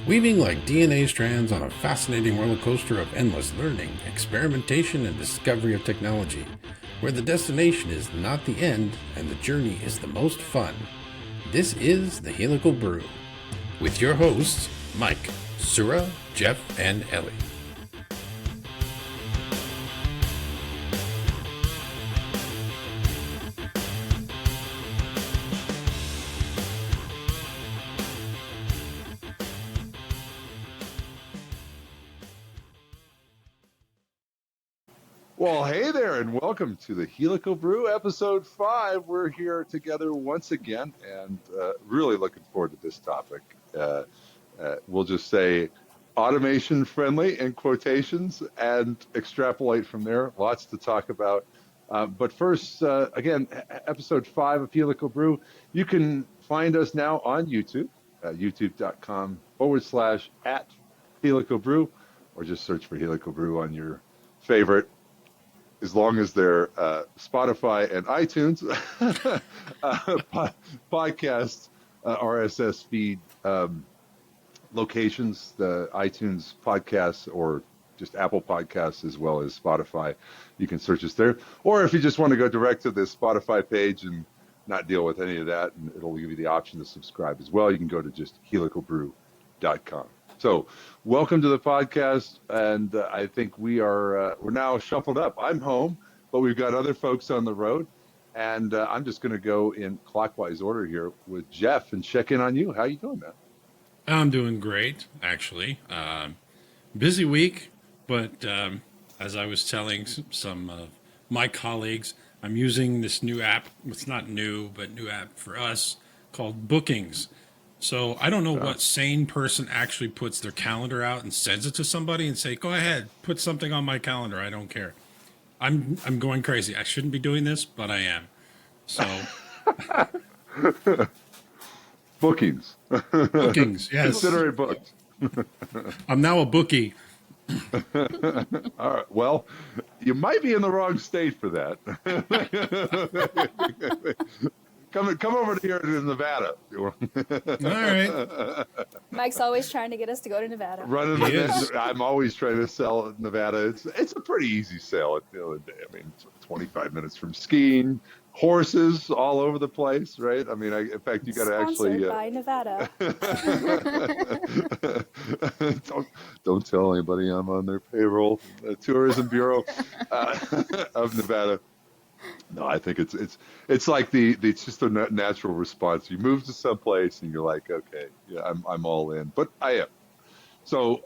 Weaving like DNA strands on a fascinating roller coaster of endless learning, experimentation, and discovery of technology, where the destination is not the end and the journey is the most fun. This is the Helical Brew, with your hosts, Mike, Sura, Jeff, and Ellie. Well, hey there, and welcome to the Helical Brew, episode 5. We're here together once again, and really looking forward to this topic. We'll just say automation friendly in quotations and extrapolate from there. Lots to talk about. But first, again, episode 5 of Helical Brew. You can find us now on YouTube, youtube.com/@Helical Brew, or just search for Helical Brew on your favorite, as long as they're Spotify and iTunes podcast RSS feed locations, the iTunes podcasts or just Apple Podcasts as well as Spotify. You can search us there. Or if you just want to go direct to the Spotify page and not deal with any of that, and it'll give you the option to subscribe as well, you can go to just helicalbrew.com. So welcome to the podcast, and I think we're now shuffled up. I'm home, but we've got other folks on the road, and I'm just going to go in clockwise order here with Jeff and check in on you. How you doing, man? I'm doing great, actually. Busy week, but as I was telling some of my colleagues, I'm using this new app. It's not new, but new app for us called Bookings. So I don't know what sane person actually puts their calendar out and sends it to somebody and say, "Go ahead, put something on my calendar. I don't care." I'm going crazy. I shouldn't be doing this, but I am. So Bookings. Bookings, yes. Consider it booked. I'm now a bookie. All right. Well, you might be in the wrong state for that. Come over to here to Nevada. All right. Mike's always trying to get us to go to Nevada. I'm always trying to sell Nevada. It's a pretty easy sale at the end of the day. I mean, it's 25 minutes from skiing, horses all over the place, right? I mean, in fact, you got to actually. Sponsored by Nevada. Don't tell anybody I'm on their payroll. The Tourism Bureau of Nevada. No, I think it's like it's just a natural response. You move to some place and you're like, okay, yeah, I'm all in. But I am. So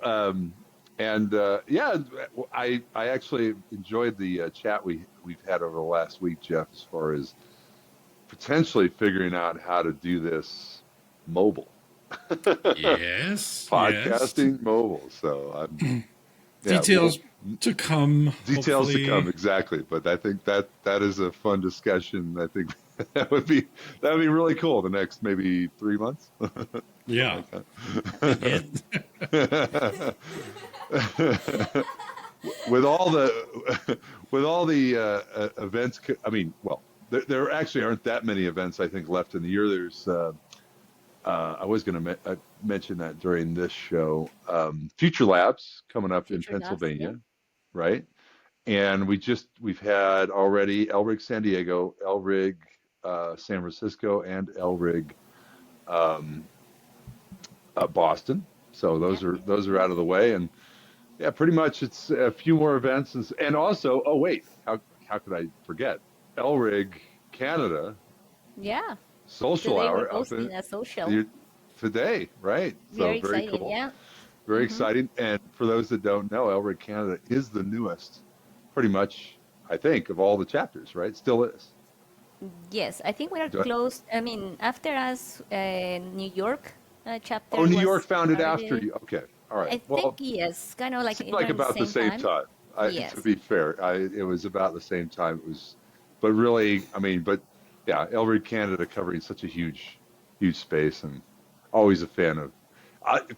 I actually enjoyed the chat we've had over the last week, Jeff, as far as potentially figuring out how to do this mobile. Yes. Podcasting mobile. So details to come. Details hopefully. to come, exactly. But I think that is a fun discussion. I think that would be really cool the next maybe 3 months. Yeah. With all the events, I mean, well, there actually aren't that many events I think left in the year. There's I was going to mention that during this show. Future Labs coming up in Pennsylvania, Labs, yeah. right? And we've had already LRIG San Diego, LRIG San Francisco, and LRIG Boston. So those are out of the way, and yeah, pretty much it's a few more events, and also how could I forget LRIG Canada? Yeah. Social today hour we're hosting a social. Today, right? Very so very exciting, cool. yeah. Very exciting. And for those that don't know, LRIG Canada is the newest, pretty much, I think, of all the chapters, right? Still is. Yes, I think we are close. I mean, after us, New York chapter. Oh, New York was founded started. after you. Okay, all right. I think yes, kind of like seemed like about the same time. Yes. To be fair, it was about the same time. It was, but really, I mean, but yeah, LRIG Canada covering such a huge space, and always a fan of.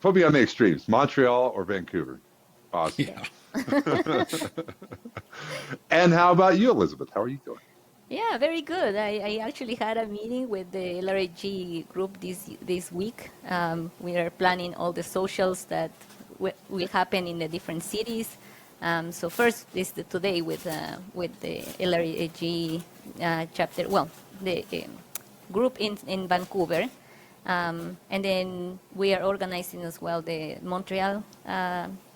Put me on the extremes: Montreal or Vancouver. Awesome. Yeah. And how about you, Elizabeth? How are you doing? Yeah, very good. I actually had a meeting with the LRIG group this week. We are planning all the socials that will happen in the different cities. So first is today with the LRIG chapter, well, the group in Vancouver. And then we are organizing as well the Montreal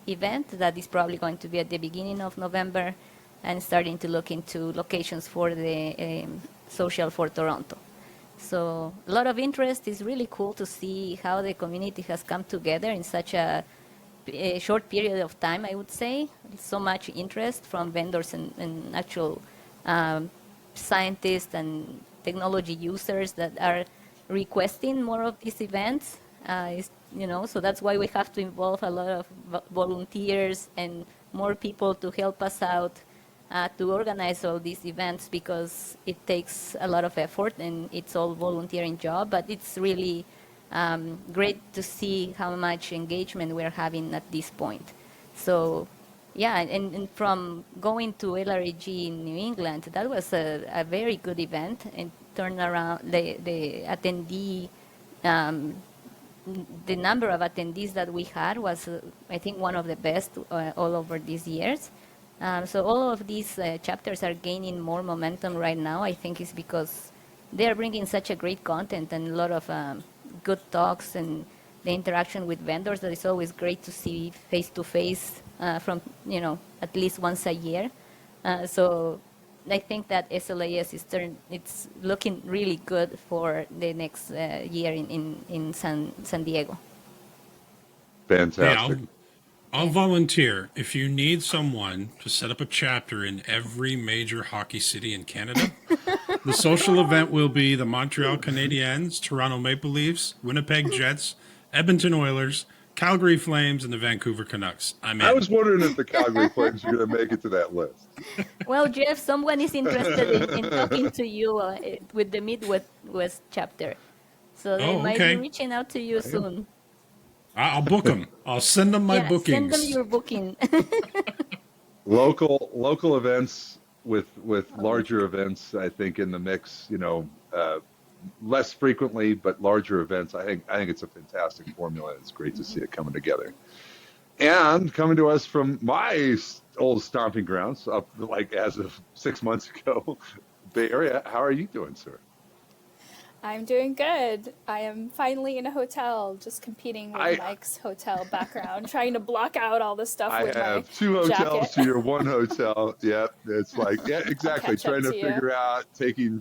event that is probably going to be at the beginning of November, and starting to look into locations for the social for Toronto. So a lot of interest. Is really cool to see how the community has come together in such a short period of time, I would say. So much interest from vendors and actual scientists and technology users that are requesting more of these events. So that's why we have to involve a lot of volunteers and more people to help us out to organize all these events, because it takes a lot of effort and it's all volunteering job. But it's really great to see how much engagement we're having at this point. So yeah, and from going to LRIG in New England, that was a very good event, and turned around the attendee, the number of attendees that we had was, I think, one of the best all over these years. So all of these chapters are gaining more momentum right now. I think it's because they're bringing such a great content and a lot of good talks, and the interaction with vendors that is always great to see face to face from at least once a year. So I think that SLAS it's looking really good for the next year in San Diego. Hey, Fantastic. I'll volunteer. If you need someone to set up a chapter in every major hockey city in Canada, the social event will be the Montreal Canadiens, Toronto Maple Leafs, Winnipeg Jets, Edmonton Oilers, Calgary Flames, and the Vancouver Canucks. I'm I in. was wondering if the Calgary Flames are going to make it to that list. Well, Jeff, someone is interested in talking to you with the Midwest chapter. So they Oh, might be okay. reaching out to you soon. I'll book them. I'll send them my Yeah, send them bookings. your booking. Local events with larger events, I think, in the mix. Less frequently, but larger events. I think it's a fantastic formula. It's great to see it coming together. And coming to us from my old stomping grounds, up like as of 6 months ago, Bay Area. How are you doing, sir? I'm doing good. I am finally in a hotel, just competing with Mike's hotel background, trying to block out all the stuff I with my have two hotels jacket. to your one hotel. Yep, it's like, yeah, exactly. catch up Trying to to you. figure out,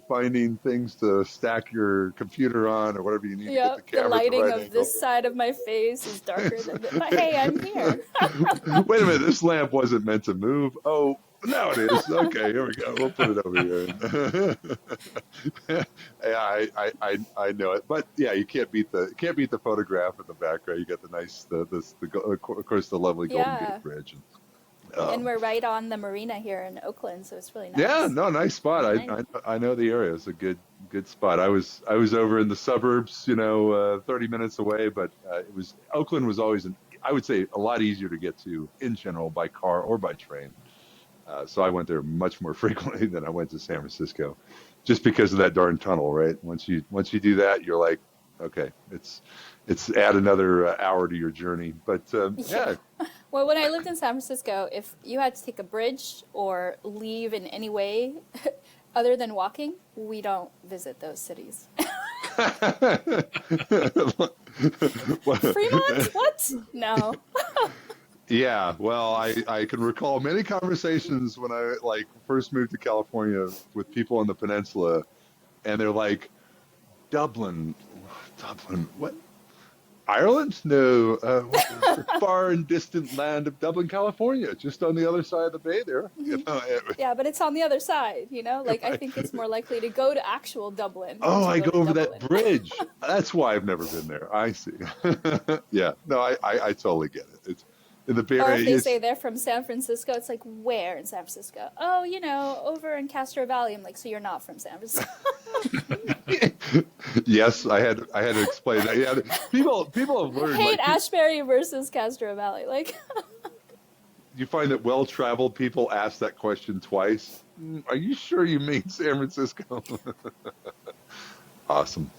finding things to stack your computer on or whatever you need to get the Yep, the camera at the lighting right of angle. this side of my face is darker than this. But hey, I'm here. Wait a minute, this lamp wasn't meant to move. Oh, now it is. Okay, here we go. We'll put it over here. Yeah, I know it, but yeah, you can't beat the photograph in the background. You got the nice of course the lovely Golden Yeah. Gate Bridge. And we're right on the marina here in Oakland, so it's really nice. Yeah, no, nice spot. Nice. I know the area. It's a good spot. I was over in the suburbs, 30 minutes away, but Oakland was always I would say a lot easier to get to in general by car or by train. So I went there much more frequently than I went to San Francisco, just because of that darn tunnel, right? Once you do that, you're like, okay, it's add another hour to your journey. But yeah. Well, when I lived in San Francisco, if you had to take a bridge or leave in any way other than walking, we don't visit those cities. Fremont? What? No. Yeah, well, I can recall many conversations when I first moved to California with people on the peninsula, and they're like, Dublin, what? Ireland? No, the far and distant land of Dublin, California, just on the other side of the bay there. Yeah, but it's on the other side, I think it's more likely to go to actual Dublin. Oh, I to go over Dublin. that bridge. That's why I've never been there. I see. Yeah, no, I totally get it. It's in the Bay Or Area. if they say they're from San Francisco, it's like, where in San Francisco? Oh, over in Castro Valley. I'm like, so you're not from San Francisco. Yes, I had to explain that. Yeah, people have learned. Hate Ashbury versus Castro Valley. You find that well-traveled people ask that question twice. Are you sure you mean San Francisco? Awesome.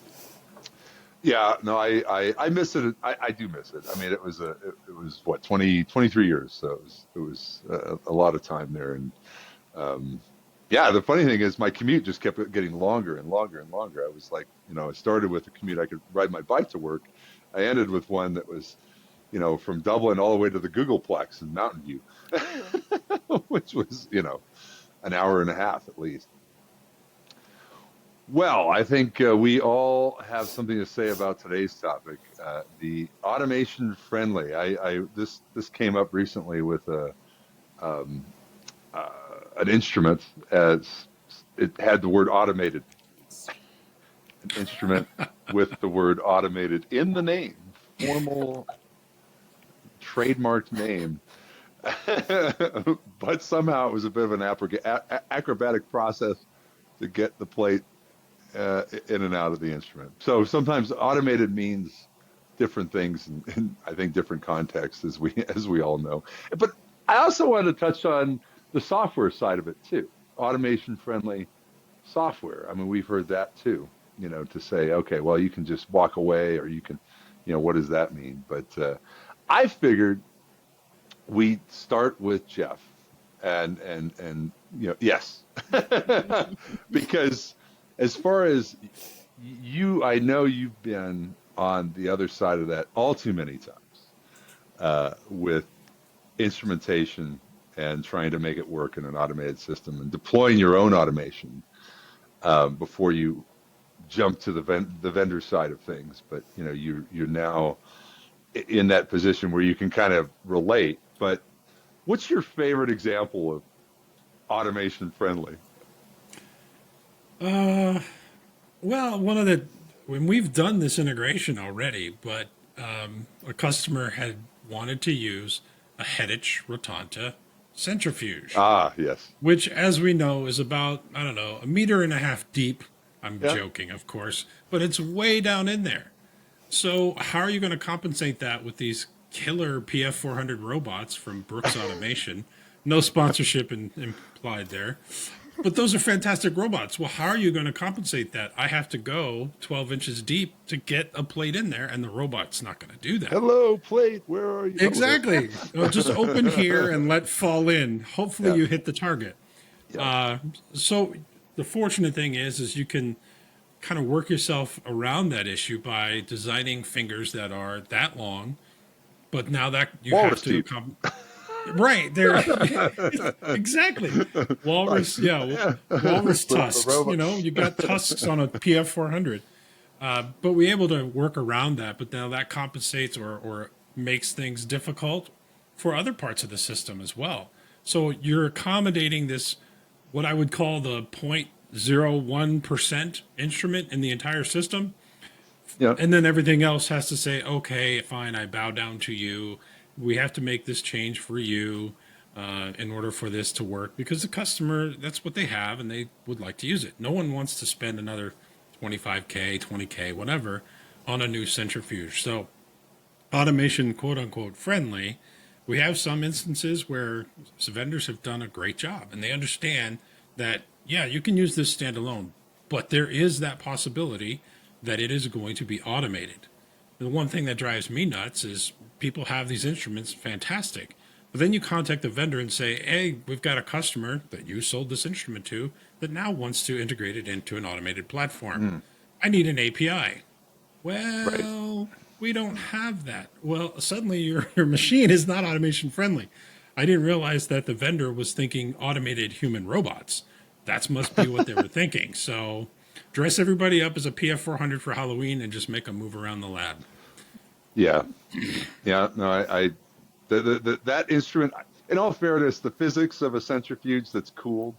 Yeah, no, I miss it. I do miss it. I mean, it was what, 23 years. So it was a lot of time there. And yeah, the funny thing is my commute just kept getting longer and longer and longer. I was like, I started with a commute. I could ride my bike to work. I ended with one that was, from Dublin all the way to the Googleplex in Mountain View, which was, an hour and a half at least. Well, I think we all have something to say about today's topic, the automation friendly. This came up recently with um, an instrument, as it had the word automated, an instrument with the word automated in the name, formal trademarked name. But somehow it was a bit of an acrobatic process to get the plate in and out of the instrument. So sometimes automated means different things in I think different contexts, as we all know. But I also wanted to touch on the software side of it too. Automation friendly software. I mean, we've heard that too, to say, okay, well, you can just walk away, or you can, what does that mean? But I figured we start with Jeff and yes, because as far as you, I know you've been on the other side of that all too many times with instrumentation and trying to make it work in an automated system and deploying your own automation before you jump to the vendor side of things. But you're now in that position where you can kind of relate. But what's your favorite example of automation friendly? Well, when we've done this integration already, but a customer had wanted to use a Helical Rotanta centrifuge. Ah, yes. Which, as we know, is about, I don't know, 1.5 meters deep. I'm Yeah. joking, of course, but it's way down in there. So how are you going to compensate that with these killer PF400 robots from Brooks Automation? No sponsorship implied there. But those are fantastic robots. Well, how are you going to compensate that? I have to go 12 inches deep to get a plate in there, and the robot's not going to do that. Hello, plate. Where are you? Exactly. Just open here and let fall in. Hopefully you hit the target. Yeah. So the fortunate thing is you can kind of work yourself around that issue by designing fingers that are that long, but now that you Walrus have to right there. Exactly. Walrus, walrus tusks. You got tusks on a PF400. But we're able to work around that, but now that compensates or makes things difficult for other parts of the system as well. So you're accommodating this, what I would call the 0.01% instrument in the entire system. Yeah. And then everything else has to say, okay, fine, I bow down to you. We have to make this change for you in order for this to work, because the customer, that's what they have and they would like to use it. No one wants to spend another $25K, $20K, whatever, on a new centrifuge. So automation, quote unquote, friendly. We have some instances where vendors have done a great job and they understand that, yeah, you can use this standalone, but there is that possibility that it is going to be automated. The one thing that drives me nuts is people have these instruments, fantastic, but then you contact the vendor and say, hey, we've got a customer that you sold this instrument to that now wants to integrate it into an automated platform. I need an API. Well, we don't have that. Well, suddenly your machine is not automation friendly. I didn't realize that the vendor was thinking automated human robots. That must be what they were thinking. So dress everybody up as a PF400 for Halloween and just make them move around the lab. Yeah. Yeah. No, that instrument, in all fairness, the physics of a centrifuge that's cooled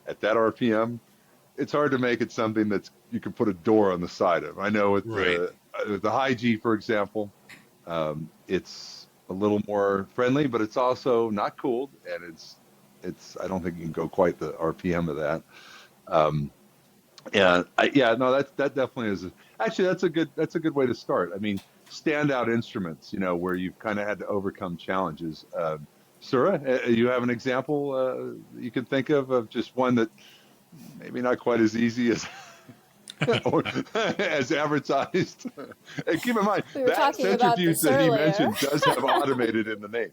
at that RPM, it's hard to make it something that's you can put a door on the side of. I know with the high G, for example, it's a little more friendly, but it's also not cooled, and it's I don't think you can go quite the RPM of that. That definitely is. Actually, that's a good way to start. I mean, standout instruments, where you've kind of had to overcome challenges. Sura, you have an example you can think of just one that maybe not quite as easy as or as advertised. And keep in mind We were that talking about centrifuge this that he earlier. mentioned does have automated in the name,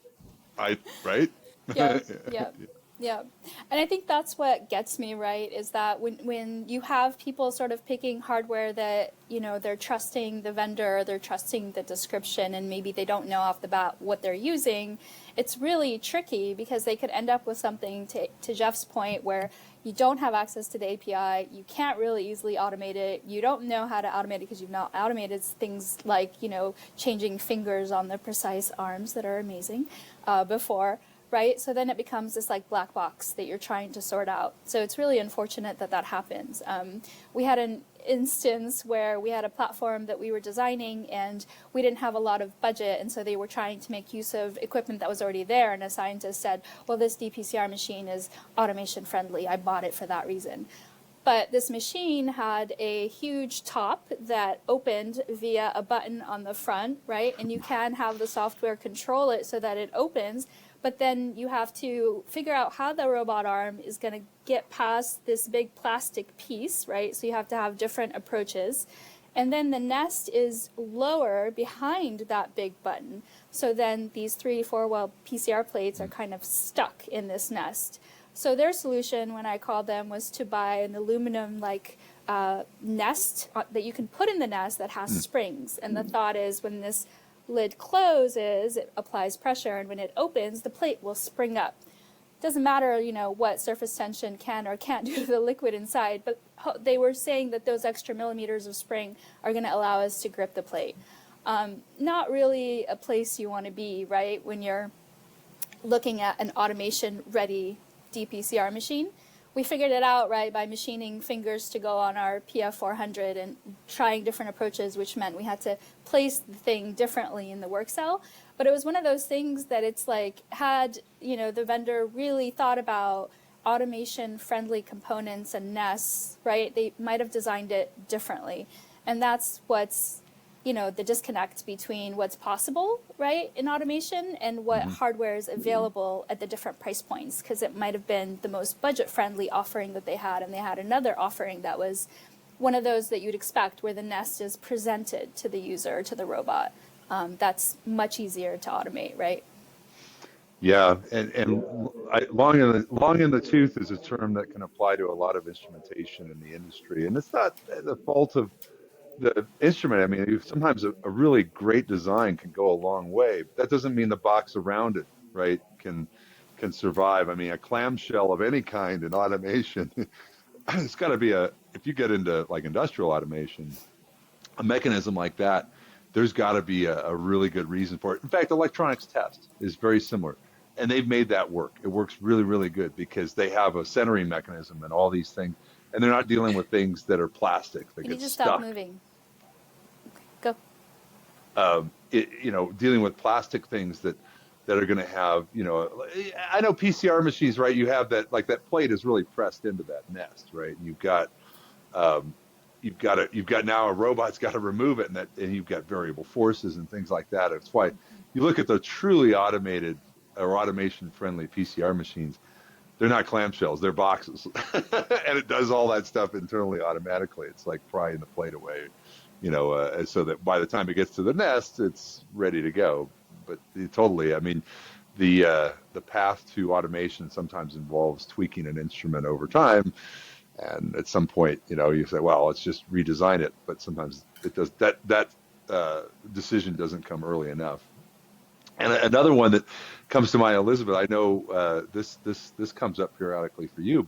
right? Yep, yep, yep. And I think that's what gets me, right, is that when you have people sort of picking hardware that, you know, they're trusting the vendor, they're trusting the description, and maybe they don't know off the bat what they're using, it's really tricky because they could end up with something, to Jeff's point, where you don't have access to the API, you can't really easily automate it, you don't know how to automate it because you've not automated things like, you know, changing fingers on the precise arms that are amazing before. Right? So then it becomes this like black box that you're trying to sort out. So it's really unfortunate that that happens. We had an instance where we had a platform that we were designing and we didn't have a lot of budget. And so they were trying to make use of equipment that was already there. And a scientist said, well, this dPCR machine is automation friendly. I bought it for that reason. But this machine had a huge top that opened via a button on the front, right? And you can have the software control it so that it opens. But then you have to figure out how the robot arm is going to get past this big plastic piece, right? So you have to have different approaches. And then the nest is lower behind that big button. So then these 3-4 well PCR plates are kind of stuck in this nest. So their solution, when I called them, was to buy an aluminum like nest that you can put in the nest that has springs. And the thought is when this lid closes, it applies pressure, and when it opens, the plate will spring up. Doesn't matter, you know, what surface tension can or can't do to the liquid inside, but they were saying that those extra millimeters of spring are going to allow us to grip the plate. Not really a place you want to be, right, when you're looking at an automation-ready dPCR machine. We figured it out, right, by machining fingers to go on our PF400 and trying different approaches, which meant we had to place the thing differently in the work cell. But it was one of those things that it's like, had, you know, the vendor really thought about automation-friendly components and nests, right, they might have designed it differently. And that's what's, you know, the disconnect between what's possible, right, in automation and what hardware is available at the different price points, because it might have been the most budget-friendly offering that they had, and they had another offering that was one of those that you'd expect where the nest is presented to the user, to the robot. That's much easier to automate, right? Yeah, and long in the tooth is a term that can apply to a lot of instrumentation in the industry, and it's not the fault of the instrument. I mean, sometimes a really great design can go a long way. But that doesn't mean the box around it, right, can survive. I mean, a clamshell of any kind in automation, it's got to be if you get into like industrial automation, a mechanism like that, there's got to be a really good reason for it. In fact, electronics test is very similar, and they've made that work. It works really, really good because they have a centering mechanism and all these things, and they're not dealing with things that are plastic that You get need to stuck. stop moving. Go. You know, dealing with plastic things that are going to have, you know, I know PCR machines, right? You have that, like that plate is really pressed into that nest, right? And you've got now a robot's got to remove it, and you've got variable forces and things like that. It's why you look at the truly automated or automation-friendly PCR machines. They're not clamshells; they're boxes, and it does all that stuff internally automatically. It's like prying the plate away, you know, so that by the time it gets to the nest, it's ready to go. But totally, I mean, the path to automation sometimes involves tweaking an instrument over time. And at some point, you know, you say, well, let's just redesign it. But sometimes it does that decision doesn't come early enough. And another one that comes to mind, Elizabeth, I know this comes up periodically for you,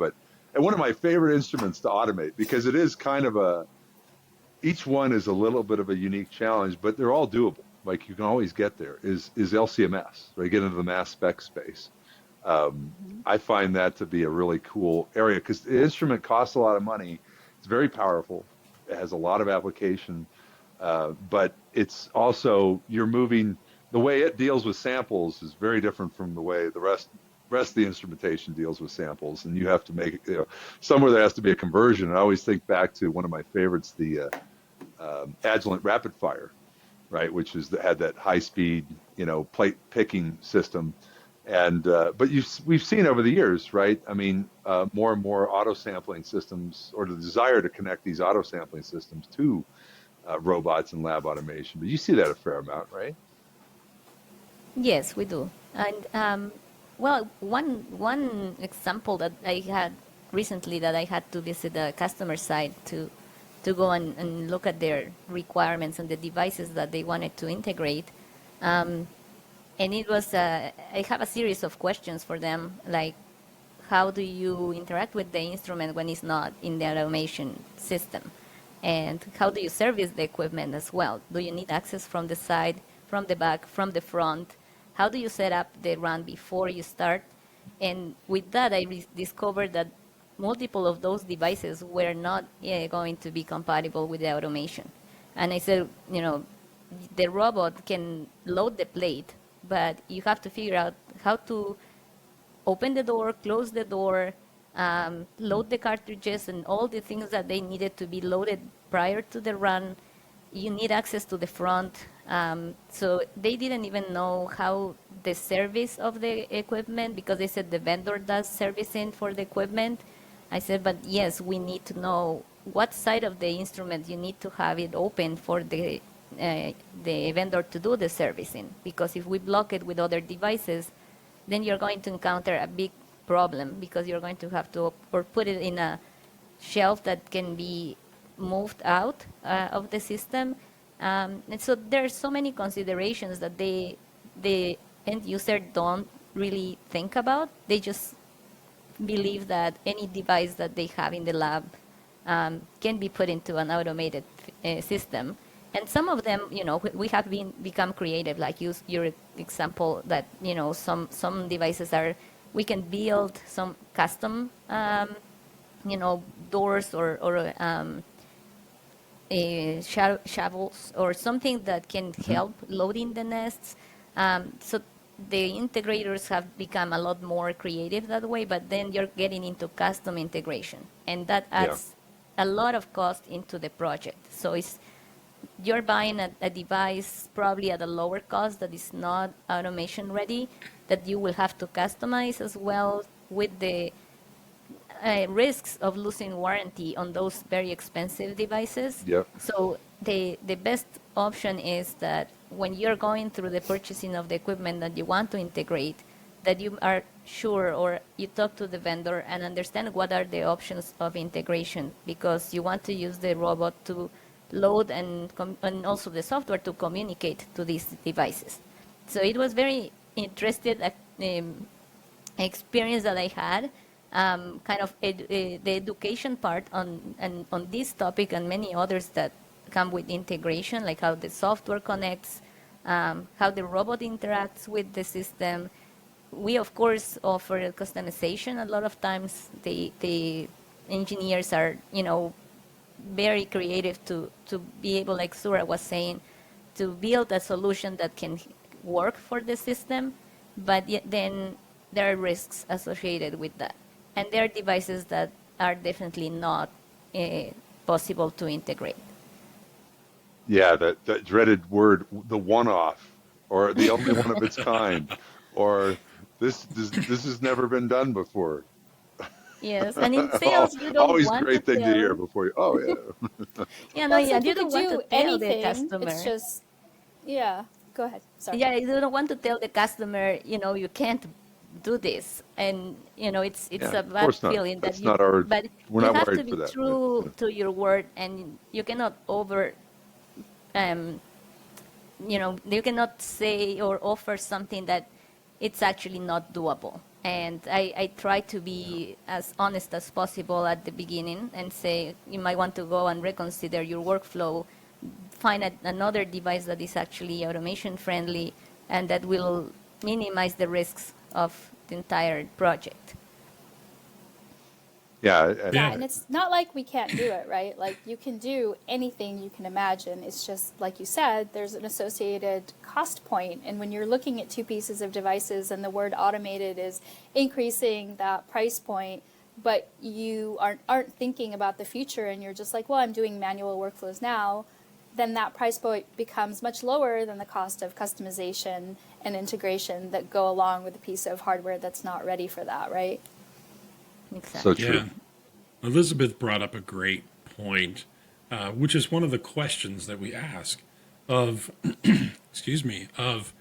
and one of my favorite instruments to automate, because it is kind of each one is a little bit of a unique challenge, but they're all doable. Like you can always get there, is LCMS, right? Get into the mass spec space. I find that to be a really cool area because the instrument costs a lot of money. It's very powerful. It has a lot of application, but it's also, you're moving, the way it deals with samples is very different from the way the rest of the instrumentation deals with samples. And you have to make, you know, somewhere there has to be a conversion. I always think back to one of my favorites, the Agilent Rapid Fire, right, which had that high speed, you know, plate picking system. And but we've seen over the years, right? I mean, more and more auto sampling systems, or the desire to connect these auto sampling systems to robots and lab automation. But you see that a fair amount, right? Yes, we do. And well, one example that I had recently, that I had to visit the customer side to go and look at their requirements and the devices that they wanted to integrate. And it was, I have a series of questions for them, like how do you interact with the instrument when it's not in the automation system? And how do you service the equipment as well? Do you need access from the side, from the back, from the front? How do you set up the run before you start? And with that, I discovered that multiple of those devices were not going to be compatible with the automation. And I said, the robot can load the plate, but you have to figure out how to open the door, close the door, load the cartridges, and all the things that they needed to be loaded prior to the run. You need access to the front. So they didn't even know how the service of the equipment, because they said the vendor does servicing for the equipment. I said, but yes, we need to know what side of the instrument you need to have it open for the vendor to do the servicing. Because if we block it with other devices, then you're going to encounter a big problem, because you're going to have to or put it in a shelf that can be moved out of the system. And so there are so many considerations that the end user don't really think about. They just believe that any device that they have in the lab can be put into an automated system. And some of them, we have become creative, like your example that, some devices we can build some custom, doors or shovels or something that can help loading the nests. So the integrators have become a lot more creative that way, but then you're getting into custom integration, and that adds a lot of cost into the project. So you're buying a device probably at a lower cost that is not automation ready, that you will have to customize as well, with the risks of losing warranty on those very expensive devices. Yep. So the best option is that when you're going through the purchasing of the equipment that you want to integrate, that you are sure, or you talk to the vendor and understand what are the options of integration, because you want to use the robot to load and also the software to communicate to these devices. So it was very interesting experience that I had, kind of the education part on this topic and many others that come with integration, like how the software connects, how the robot interacts with the system. We, of course, offer customization. A lot of times the engineers are, very creative to be able, like Sura was saying, to build a solution that can work for the system, but yet then there are risks associated with that. And there are devices that are definitely not possible to integrate. Yeah, that dreaded word, the one-off, or the only one of its kind, or this has never been done before. Yes, and in sales, you don't Always want great to thing to hear tell. before you. Oh yeah. Yeah, no, Well, it's yeah, like you you don't could want to do tell the anything. customer. It's just, yeah. Go ahead. Sorry. Yeah, you don't want to tell the customer, you can't do this, and it's Yeah, a of bad course not. feeling that That's not our. but We're you not have to wired be for that. true Yeah. to your word, and you cannot um, you cannot say or offer something that it's actually not doable. And I try to be as honest as possible at the beginning and say, you might want to go and reconsider your workflow, find another device that is actually automation friendly and that will minimize the risks of the entire project. Yeah. Yeah, and it's not like we can't do it, right? Like, you can do anything you can imagine. It's just, like you said, there's an associated cost point. And when you're looking at two pieces of devices and the word automated is increasing that price point, but you aren't thinking about the future, and you're just like, well, I'm doing manual workflows now, then that price point becomes much lower than the cost of customization and integration that go along with a piece of hardware that's not ready for that, right? Exactly. So true. Yeah. Elizabeth brought up a great point, which is one of the questions that we ask of, excuse me, of,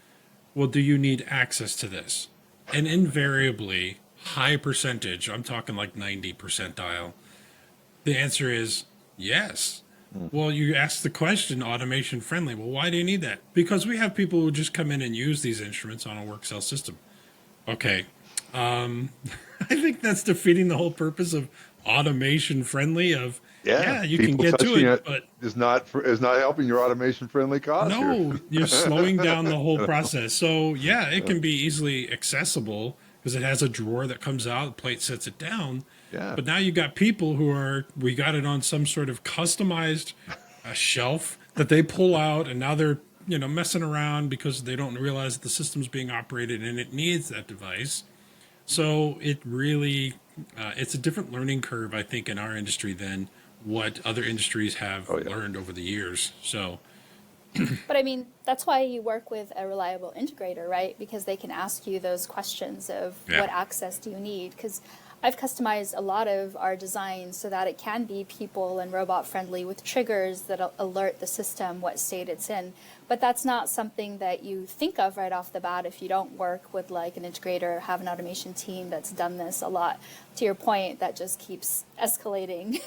well, do you need access to this? And invariably, high percentage, I'm talking like 90 percentile, the answer is yes. Well, you ask the question, automation friendly. Well, why do you need that? Because we have people who just come in and use these instruments on a work cell system. Okay. I think that's defeating the whole purpose of automation friendly of, yeah, you can people get to touching it, but is not helping your automation friendly cause here. no, you're slowing down the whole process. So yeah, it can be easily accessible because it has a drawer that comes out, the plate sets it down. Yeah. But now you got people we got it on some sort of customized shelf that they pull out, and now they're messing around because they don't realize that the system's being operated and it needs that device. So it really, it's a different learning curve, I think, in our industry than what other industries have learned over the years. So, But I mean, that's why you work with a reliable integrator, right? Because they can ask you those questions of what access do you need? Because I've customized a lot of our designs so that it can be people and robot friendly with triggers that alert the system what state it's in. But that's not something that you think of right off the bat if you don't work with like an integrator or have an automation team that's done this a lot. To your point, that just keeps escalating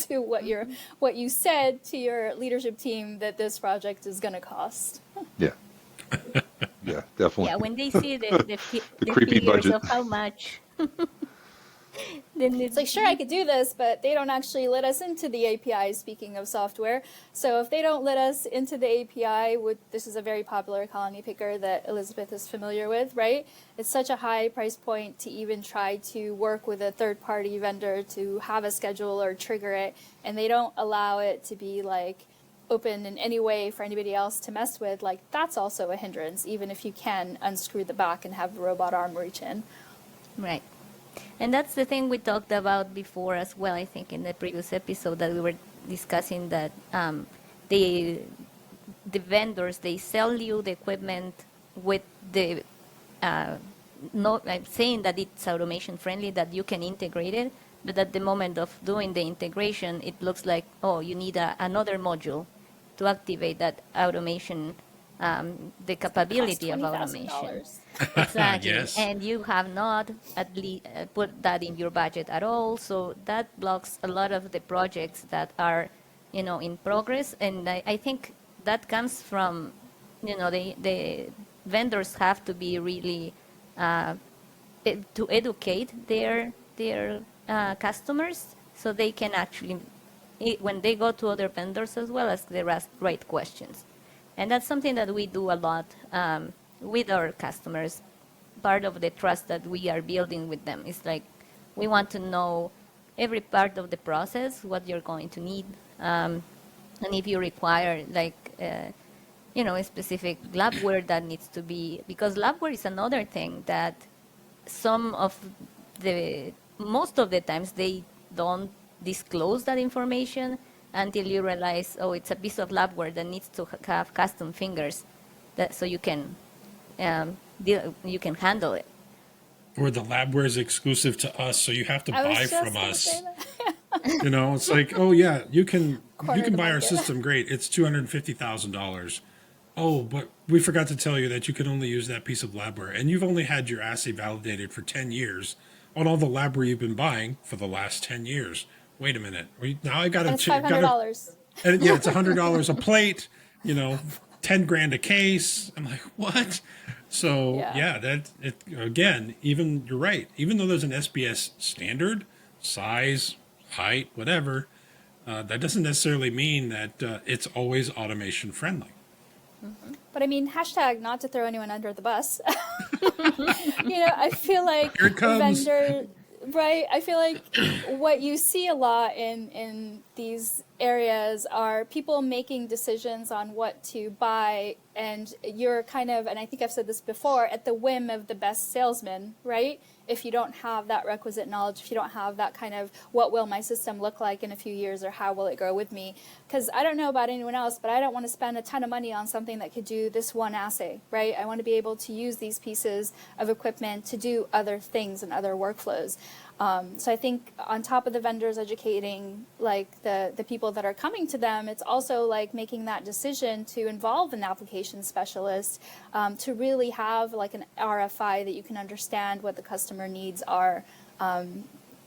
to what you said to your leadership team that this project is going to cost. Yeah. Yeah, definitely. Yeah, when they see the creepy figures budget. of how much, then It's like, sure, I could do this, but they don't actually let us into the API, speaking of software. So if they don't let us into the API, this is a very popular colony picker that Elizabeth is familiar with, right? It's such a high price point to even try to work with a third-party vendor to have a schedule or trigger it, and they don't allow it to be like open in any way for anybody else to mess with. Like, that's also a hindrance, even if you can unscrew the back and have the robot arm reach in. right. And that's the thing we talked about before as well, I think, in the previous episode that we were discussing that the vendors, they sell you the equipment with the, I'm saying that it's automation friendly, that you can integrate it, but at the moment of doing the integration, it looks like, oh, you need another module to activate that automation, the capability of automation. Exactly. Yes. And you have not at least put that in your budget at all. So that blocks a lot of the projects that are, in progress. And I think that comes from, the vendors have to be really to educate their customers so they can actually, when they go to other vendors as well, ask the right questions. And that's something that we do a lot with our customers. Part of the trust that we are building with them is like, we want to know every part of the process, what you're going to need. And if you require like, a specific labware that needs to be, because labware is another thing that most of the times they don't disclose that information until you realize, oh, it's a piece of labware that needs to have custom fingers, so you can handle it. or the labware is exclusive to us, so you have to I was buy just from gonna us. say that. It's like, oh yeah, you can Corner the buy our market. system, great. It's $250,000. Oh, but we forgot to tell you that you can only use that piece of labware, and you've only had your assay validated for 10 years on all the labware you've been buying for the last 10 years. Wait a minute. Now I got to And it's $500. And yeah, it's $100 a plate, 10 grand a case. I'm like, what? So again, you're right. Even though there's an SBS standard, size, height, whatever, that doesn't necessarily mean that it's always automation friendly. But I mean, hashtag not to throw anyone under the bus. I feel like Here it comes. Right? I feel like what you see a lot in these areas are people making decisions on what to buy, and you're kind of, and I think I've said this before, at the whim of the best salesman, right? if you don't have that requisite knowledge, if you don't have that kind of what will my system look like in a few years or how will it grow with me? Because I don't know about anyone else, but I don't want to spend a ton of money on something that could do this one assay, right? I want to be able to use these pieces of equipment to do other things and other workflows. So I think on top of the vendors educating like the people that are coming to them, it's also like making that decision to involve an application specialist to really have like an RFI that you can understand what the customer needs are,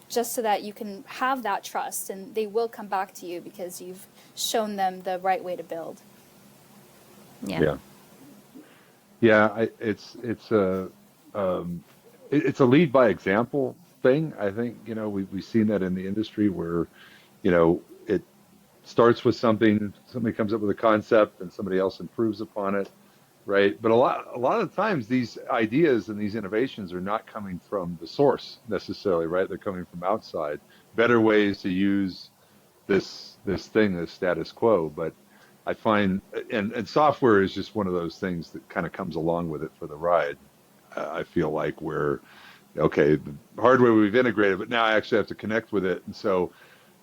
just so that you can have that trust and they will come back to you because you've shown them the right way to build. It's a lead by example thing. I think, we've seen that in the industry where, it starts with somebody comes up with a concept and somebody else improves upon it, right? But a lot of the times these ideas and these innovations are not coming from the source necessarily, right? They're coming from outside. Better ways to use this status quo. But I find, and software is just one of those things that kind of comes along with it for the ride. I feel like where, okay, the hardware we've integrated, but now I actually have to connect with it. And so,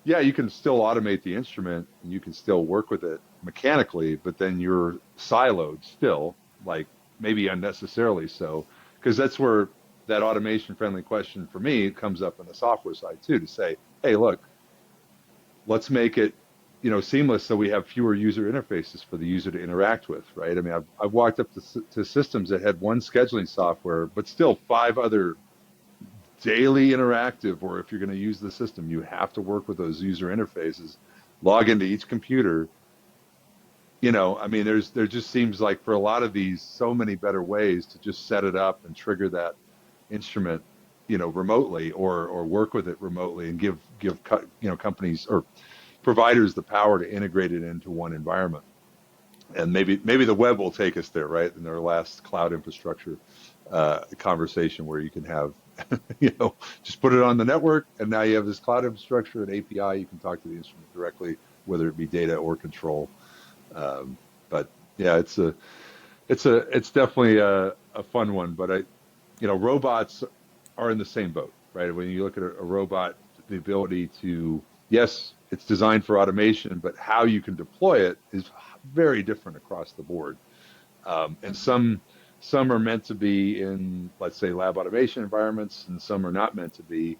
yeah, you can still automate the instrument and you can still work with it mechanically, but then you're siloed still, like maybe unnecessarily so, because that's where that automation friendly question for me comes up on the software side too, to say, hey, look, let's make it, seamless so we have fewer user interfaces for the user to interact with, right? I mean, I've walked up to systems that had one scheduling software, but still 5 other daily interactive, or if you're going to use the system, you have to work with those user interfaces, log into each computer. I mean, there just seems like for a lot of these, so many better ways to just set it up and trigger that instrument, remotely or work with it remotely and give companies or providers the power to integrate it into one environment. And maybe the web will take us there, right? In our last cloud infrastructure conversation where you can have, just put it on the network and now you have this cloud infrastructure and API, you can talk to the instrument directly, whether it be data or control. But yeah, it's definitely a fun one, but robots are in the same boat, right? When you look at a robot, the ability to, yes, it's designed for automation, but how you can deploy it is very different across the board. And some are meant to be in, let's say, lab automation environments, and some are not meant to be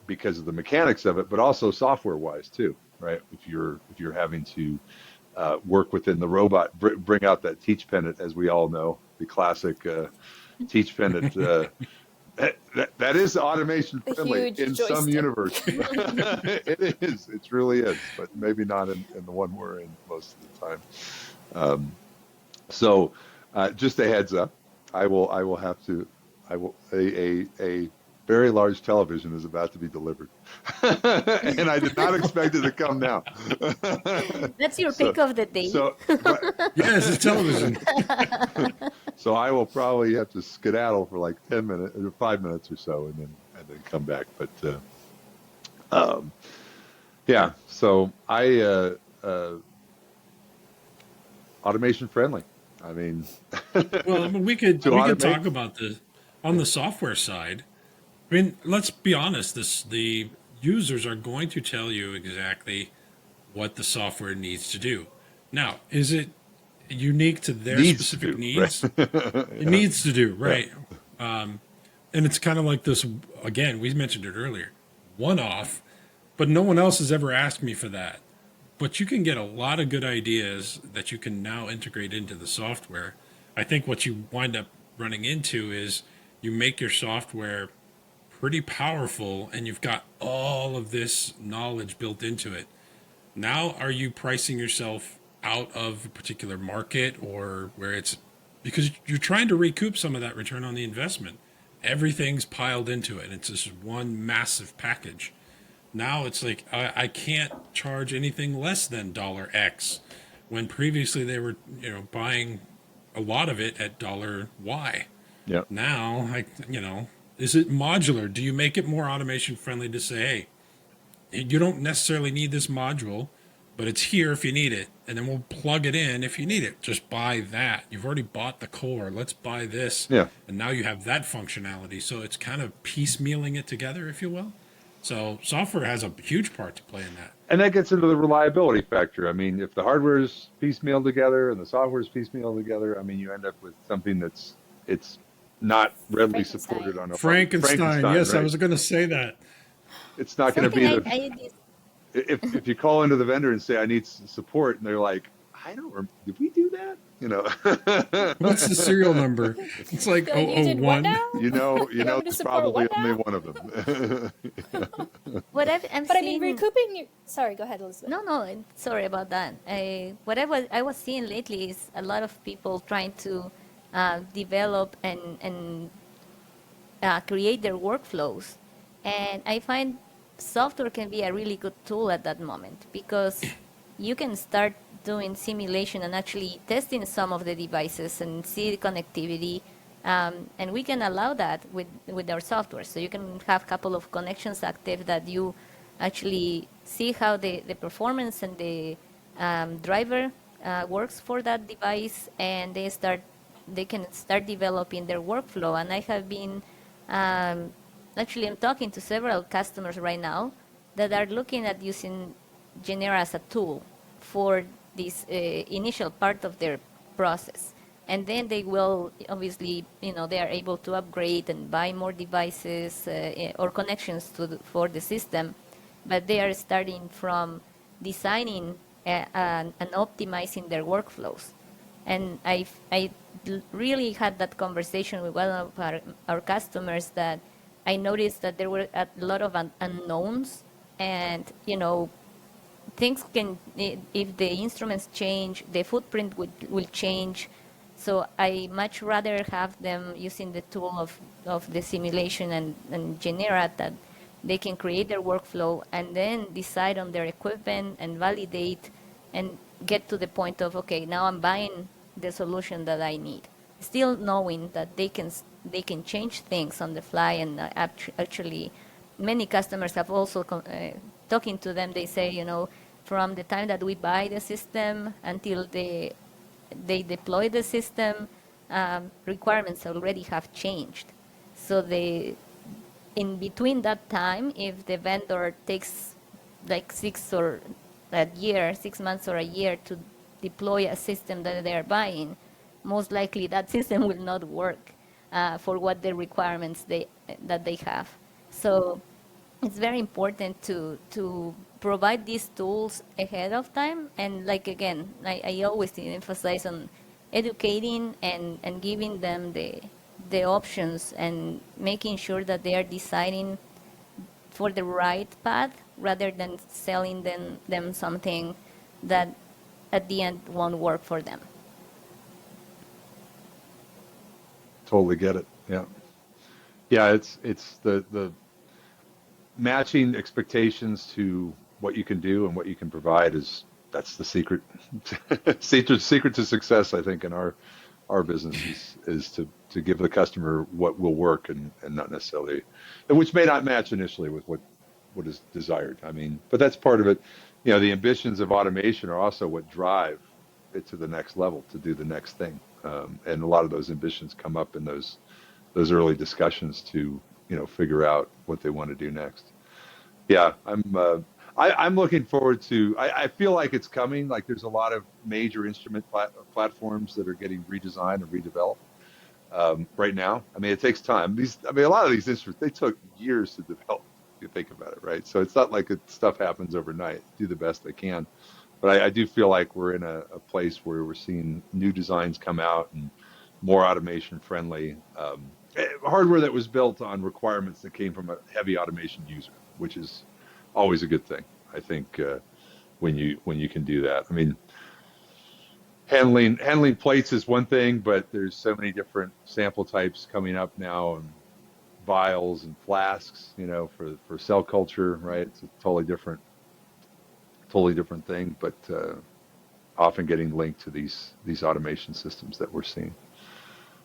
because of the mechanics of it, but also software-wise too, right? If you're having to work within the robot, bring out that teach pendant, as we all know, the classic teach pendant. That is automation friendly in joystick. Some universe. It is. It really is, but maybe not in the one we're in most of the time. So, just a heads up, a very large television is about to be delivered, and I did not expect it to come now. That's your pick of the day. Yes, it's television. So I will probably have to skedaddle for like 10 minutes or 5 minutes or so, and then come back. But yeah, so I automation friendly. I mean, well, we could talk about on the software side. I mean, let's be honest. The users are going to tell you exactly what the software needs to do. Now, is it unique to their specific needs? Right? It needs to do, right? And it's kind of like this. Again, we mentioned it earlier, one-off, but no one else has ever asked me for that. But you can get a lot of good ideas that you can now integrate into the software. I think what you wind up running into is you make your software pretty powerful and you've got all of this knowledge built into it. Now, are you pricing yourself out of a particular market, or where it's because you're trying to recoup some of that return on the investment? Everything's piled into it. It's just one massive package. Now it's like, I can't charge anything less than $X, when previously they were, buying a lot of it at $Y. Yeah. Now, is it modular? Do you make it more automation friendly to say, hey, you don't necessarily need this module, but it's here if you need it, and then we'll plug it in if you need it. Just buy that. You've already bought the core. Let's buy this. Yeah. And now you have that functionality. So it's kind of piecemealing it together, if you will. So software has a huge part to play in that. And that gets into the reliability factor. I mean, if the hardware is piecemeal together and the software is piecemeal together, I mean, you end up with something it's not readily supported on a Frankenstein. Yes, right? I was going to say that. It's not going to be Something if you call into the vendor and say I need support, and they're like, I don't remember, did we do that? You know, What's the serial number? It's like Like, you did what 001. now? you know, to there's support probably what only now? one of them. what I'm But I mean, seeing. recouping your. Sorry, go ahead, Elizabeth. No, sorry about that. What I was seeing lately is a lot of people trying to develop and create their workflows, and I find software can be a really good tool at that moment because you can start doing simulation and actually testing some of the devices and see the connectivity. And we can allow that with our software. So you can have a couple of connections active that you actually see how the performance and the driver works for that device, and they can start developing their workflow. And I have been actually I'm talking to several customers right now that are looking at using Genera as a tool for this initial part of their process. And then they will obviously, they are able to upgrade and buy more devices or connections for the system. But they are starting from designing and optimizing their workflows. And I really had that conversation with one of our customers that I noticed that there were a lot of unknowns, and things can, if the instruments change, the footprint will change. So I much rather have them using the tool of the simulation and Genera, that they can create their workflow and then decide on their equipment and validate and get to the point of, okay, now I'm buying the solution that I need. Still knowing that they can change things on the fly, and actually many customers have also talking to them, they say, from the time that we buy the system until they deploy the system, requirements already have changed. So in between that time, if the vendor takes like 6 months or a year to deploy a system that they are buying, most likely that system will not work for what the requirements that they have. So it's very important to provide these tools ahead of time. And like, again, I always emphasize on educating and giving them the options and making sure that they are deciding for the right path rather than selling them something that at the end won't work for them. Totally get it. Yeah. Yeah, it's the matching expectations to what you can do and what you can provide that's the secret secret to success, I think, in our business is to give the customer what will work and not necessarily, which may not match initially with what is desired. I mean, but that's part of it. The ambitions of automation are also what drive it to the next level, to do the next thing. And a lot of those ambitions come up in those early discussions to figure out what they want to do next. Yeah, I'm looking forward to. I feel like it's coming. Like there's a lot of major instrument platforms that are getting redesigned and redeveloped right now. I mean, it takes time. A lot of these instruments, they took years to develop. If you think about it, right? So it's not like stuff happens overnight. Do the best they can. But I do feel like we're in a place where we're seeing new designs come out and more automation friendly hardware that was built on requirements that came from a heavy automation user, which is always a good thing. I think when you can do that. I mean, handling plates is one thing, but there's so many different sample types coming up now, and vials and flasks, for cell culture, right? It's a totally different thing, but often getting linked to these automation systems that we're seeing.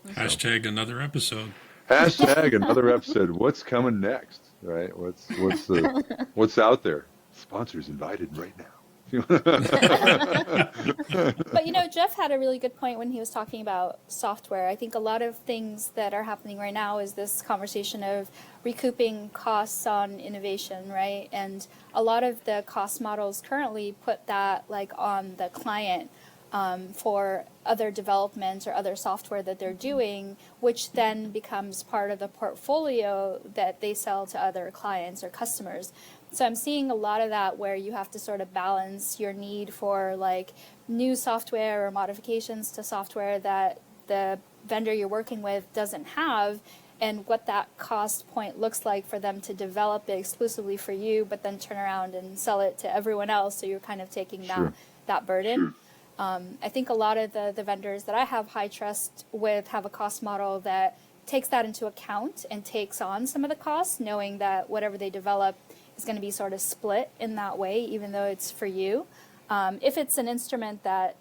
Hashtag another episode. Hashtag another episode. What's coming next, right? What's out there? Sponsors invited right now. But Jeff had a really good point when he was talking about software. I think a lot of things that are happening right now is this conversation of recouping costs on innovation, right? And a lot of the cost models currently put that like on the client for other development or other software that they're doing, which then becomes part of the portfolio that they sell to other clients or customers. So I'm seeing a lot of that where you have to sort of balance your need for like new software or modifications to software that the vendor you're working with doesn't have, and what that cost point looks like for them to develop it exclusively for you, but then turn around and sell it to everyone else. So you're kind of taking that burden. I think a lot of the vendors that I have high trust with have a cost model that takes that into account and takes on some of the costs, knowing that whatever they develop is going to be sort of split in that way, even though it's for you. If it's an instrument that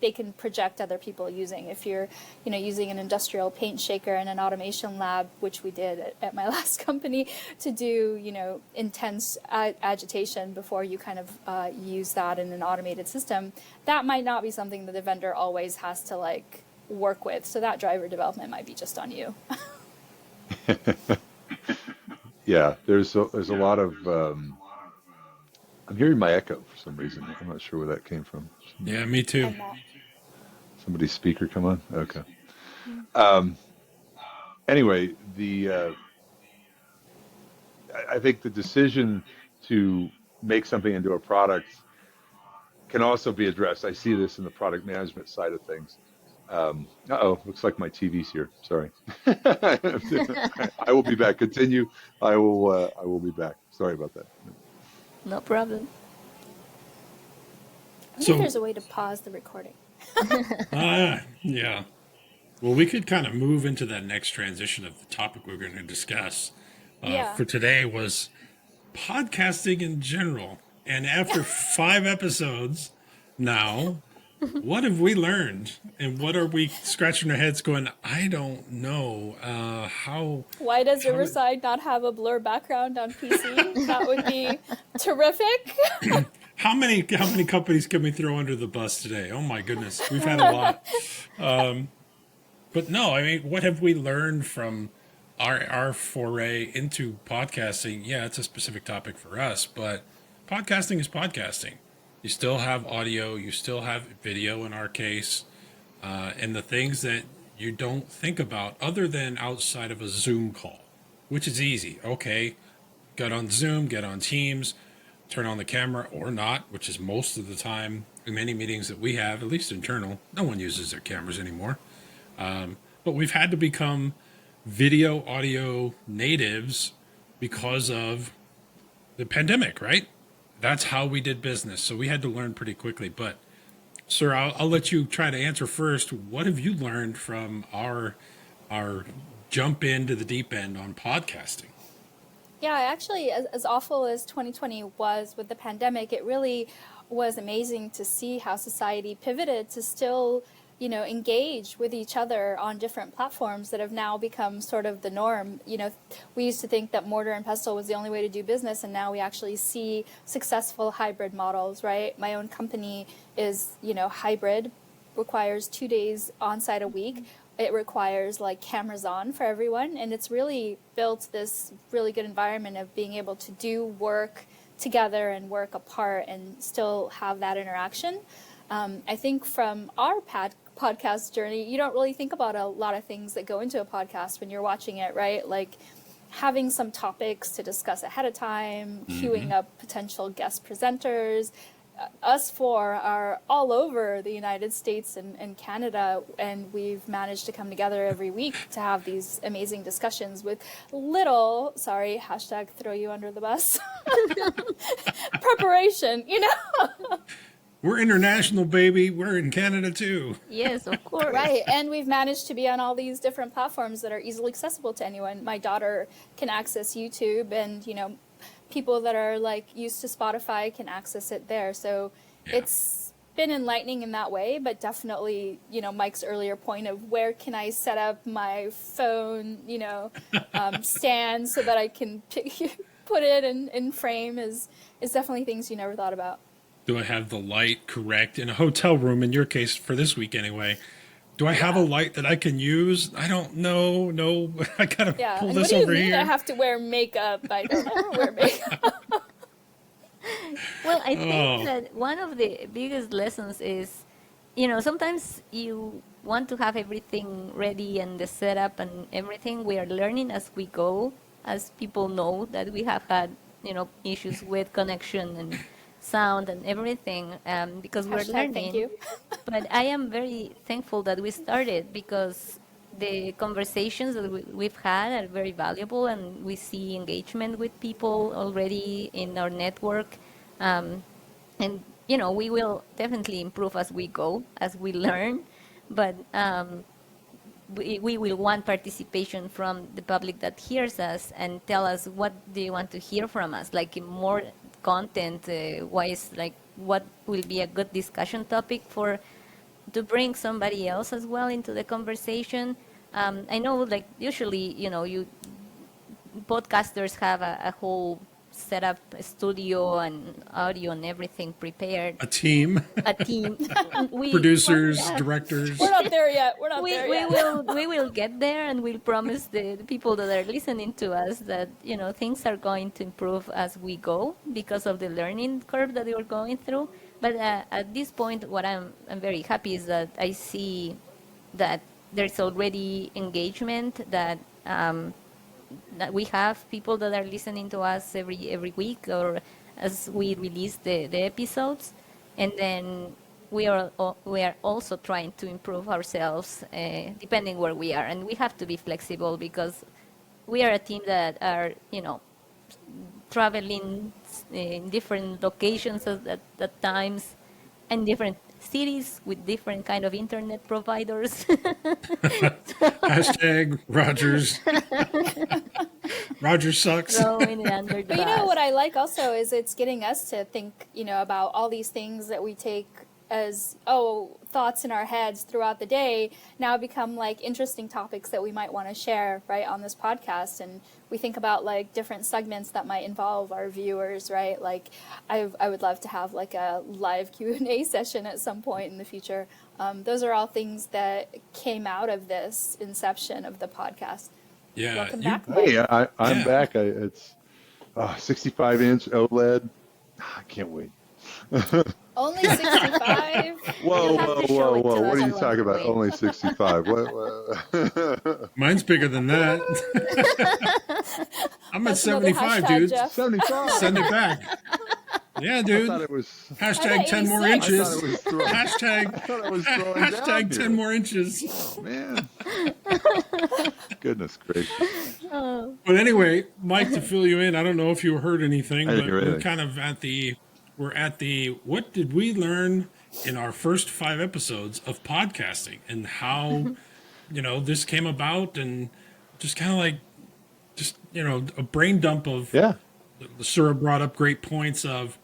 they can project other people using. If you're, using an industrial paint shaker in an automation lab, which we did at my last company, to do, intense agitation before you kind of use that in an automated system, that might not be something that the vendor always has to like work with. So that driver development might be just on you. Yeah, there's a lot of. I'm hearing my echo for some reason. I'm not sure where that came from. Yeah, me too. Somebody's speaker come on? Okay. Anyway, I think the decision to make something into a product can also be addressed. I see this in the product management side of things. Looks like my TV's here. Sorry. I will be back. Continue. I will be back. Sorry about that. No problem. I think there's a way to pause the recording. Yeah. Well, we could kind of move into that next transition of the topic we're going to discuss for today was podcasting in general. And after 5 episodes now, what have we learned? And what are we scratching our heads going, I don't know how... Why does Riverside not have a blur background on PC? That would be terrific. How many companies can we throw under the bus today? Oh my goodness, we've had a lot. But no, I mean, what have we learned from our foray into podcasting? Yeah, it's a specific topic for us, but podcasting is podcasting. You still have audio, you still have video in our case, and the things that you don't think about other than outside of a Zoom call, which is easy. Okay, get on Zoom, get on Teams, turn on the camera or not, which is most of the time in many meetings that we have, at least internal. No one uses their cameras anymore. But we've had to become video, audio natives because of the pandemic, right? That's how we did business. So we had to learn pretty quickly. But, sir, I'll let you try to answer first. What have you learned from our jump into the deep end on podcasting? Yeah, actually, as awful as 2020 was with the pandemic, it really was amazing to see how society pivoted to still, engage with each other on different platforms that have now become sort of the norm. We used to think that mortar and pestle was the only way to do business, and now we actually see successful hybrid models, right? My own company is, hybrid, requires 2 days on-site a week. It requires like cameras on for everyone, and it's really built this really good environment of being able to do work together and work apart and still have that interaction. I think from our podcast journey, you don't really think about a lot of things that go into a podcast when you're watching it, right? Like having some topics to discuss ahead of time, queuing up potential guest presenters. Us 4 are all over the United States and Canada, and we've managed to come together every week to have these amazing discussions with little, hashtag throw you under the bus, preparation, We're international, baby. We're in Canada, too. Yes, of course. Right, and we've managed to be on all these different platforms that are easily accessible to anyone. My daughter can access YouTube, and, people that are like used to Spotify can access it there. So it's been enlightening in that way, but definitely, Mike's earlier point of where can I set up my phone, stand so that I can put it in frame is definitely things you never thought about. Do I have the light correct in a hotel room? In your case, for this week anyway, do I have a light that I can use? I don't know. No, I gotta Yeah. pull And this what do you over mean I here. have to wear makeup? I don't ever wear makeup. Well, I think Oh, that one of the biggest lessons is, sometimes you want to have everything ready and the setup and everything. We are learning as we go, as people know that we have had, issues with connection and sound and everything, because we're Hashtag thank learning. you. But I am very thankful that we started because the conversations that we've had are very valuable, and we see engagement with people already in our network. Um, and we will definitely improve as we go, as we learn, but we will want participation from the public that hears us and tell us what do you want to hear from us, like more content wise, like what will be a good discussion topic for to bring somebody else as well into the conversation. I know, like usually, you podcasters have a whole setup, a studio and audio and everything prepared, a team, a team. Well, producers, yeah, directors. We're not there yet. We're not there we yet. will get there, and we'll promise the people that are listening to us that things are going to improve as we go because of the learning curve that we're going through. But at this point, what I'm very happy is that I see that there's already engagement, that we have people that are listening to us every week or as we release the episodes, and then we are also trying to improve ourselves depending where we are, and we have to be flexible because we are a team that are traveling in different locations at times and different cities with different kind of internet providers. Hashtag Rogers. Rogers sucks. Throwing it under the But you know bus. what I like also is it's getting us to think, about all these things that we take as thoughts in our heads throughout the day now become like interesting topics that we might want to share right on this podcast. And we think about like different segments that might involve our viewers, right? Like I would love to have like a live Q&A session at some point in the future. Those are all things that came out of this inception of the podcast. Yeah, Welcome you, back, Mike. Hey, I'm Yeah. back. It's 65-inch OLED. I can't wait. Only 65. You'll have to show it to What us are you along talking the about? way. Only 65. What? Mine's bigger than that. I'm at That's another 75, hashtag, dude. Jeff. 75. Send it back. Yeah, I dude. thought it was. Hashtag 10 more 86. inches. I thought it was throwing. Hashtag I thought it was throwing down hashtag 10 here. more inches. Oh man. Goodness gracious. But anyway, Mike, to fill you in, I don't know if you heard anything, I but didn't hear we're anything. kind of at the what did we learn in our first 5 episodes of podcasting and how this came about, and just kind of like a brain dump of Yeah. Sura brought up great points of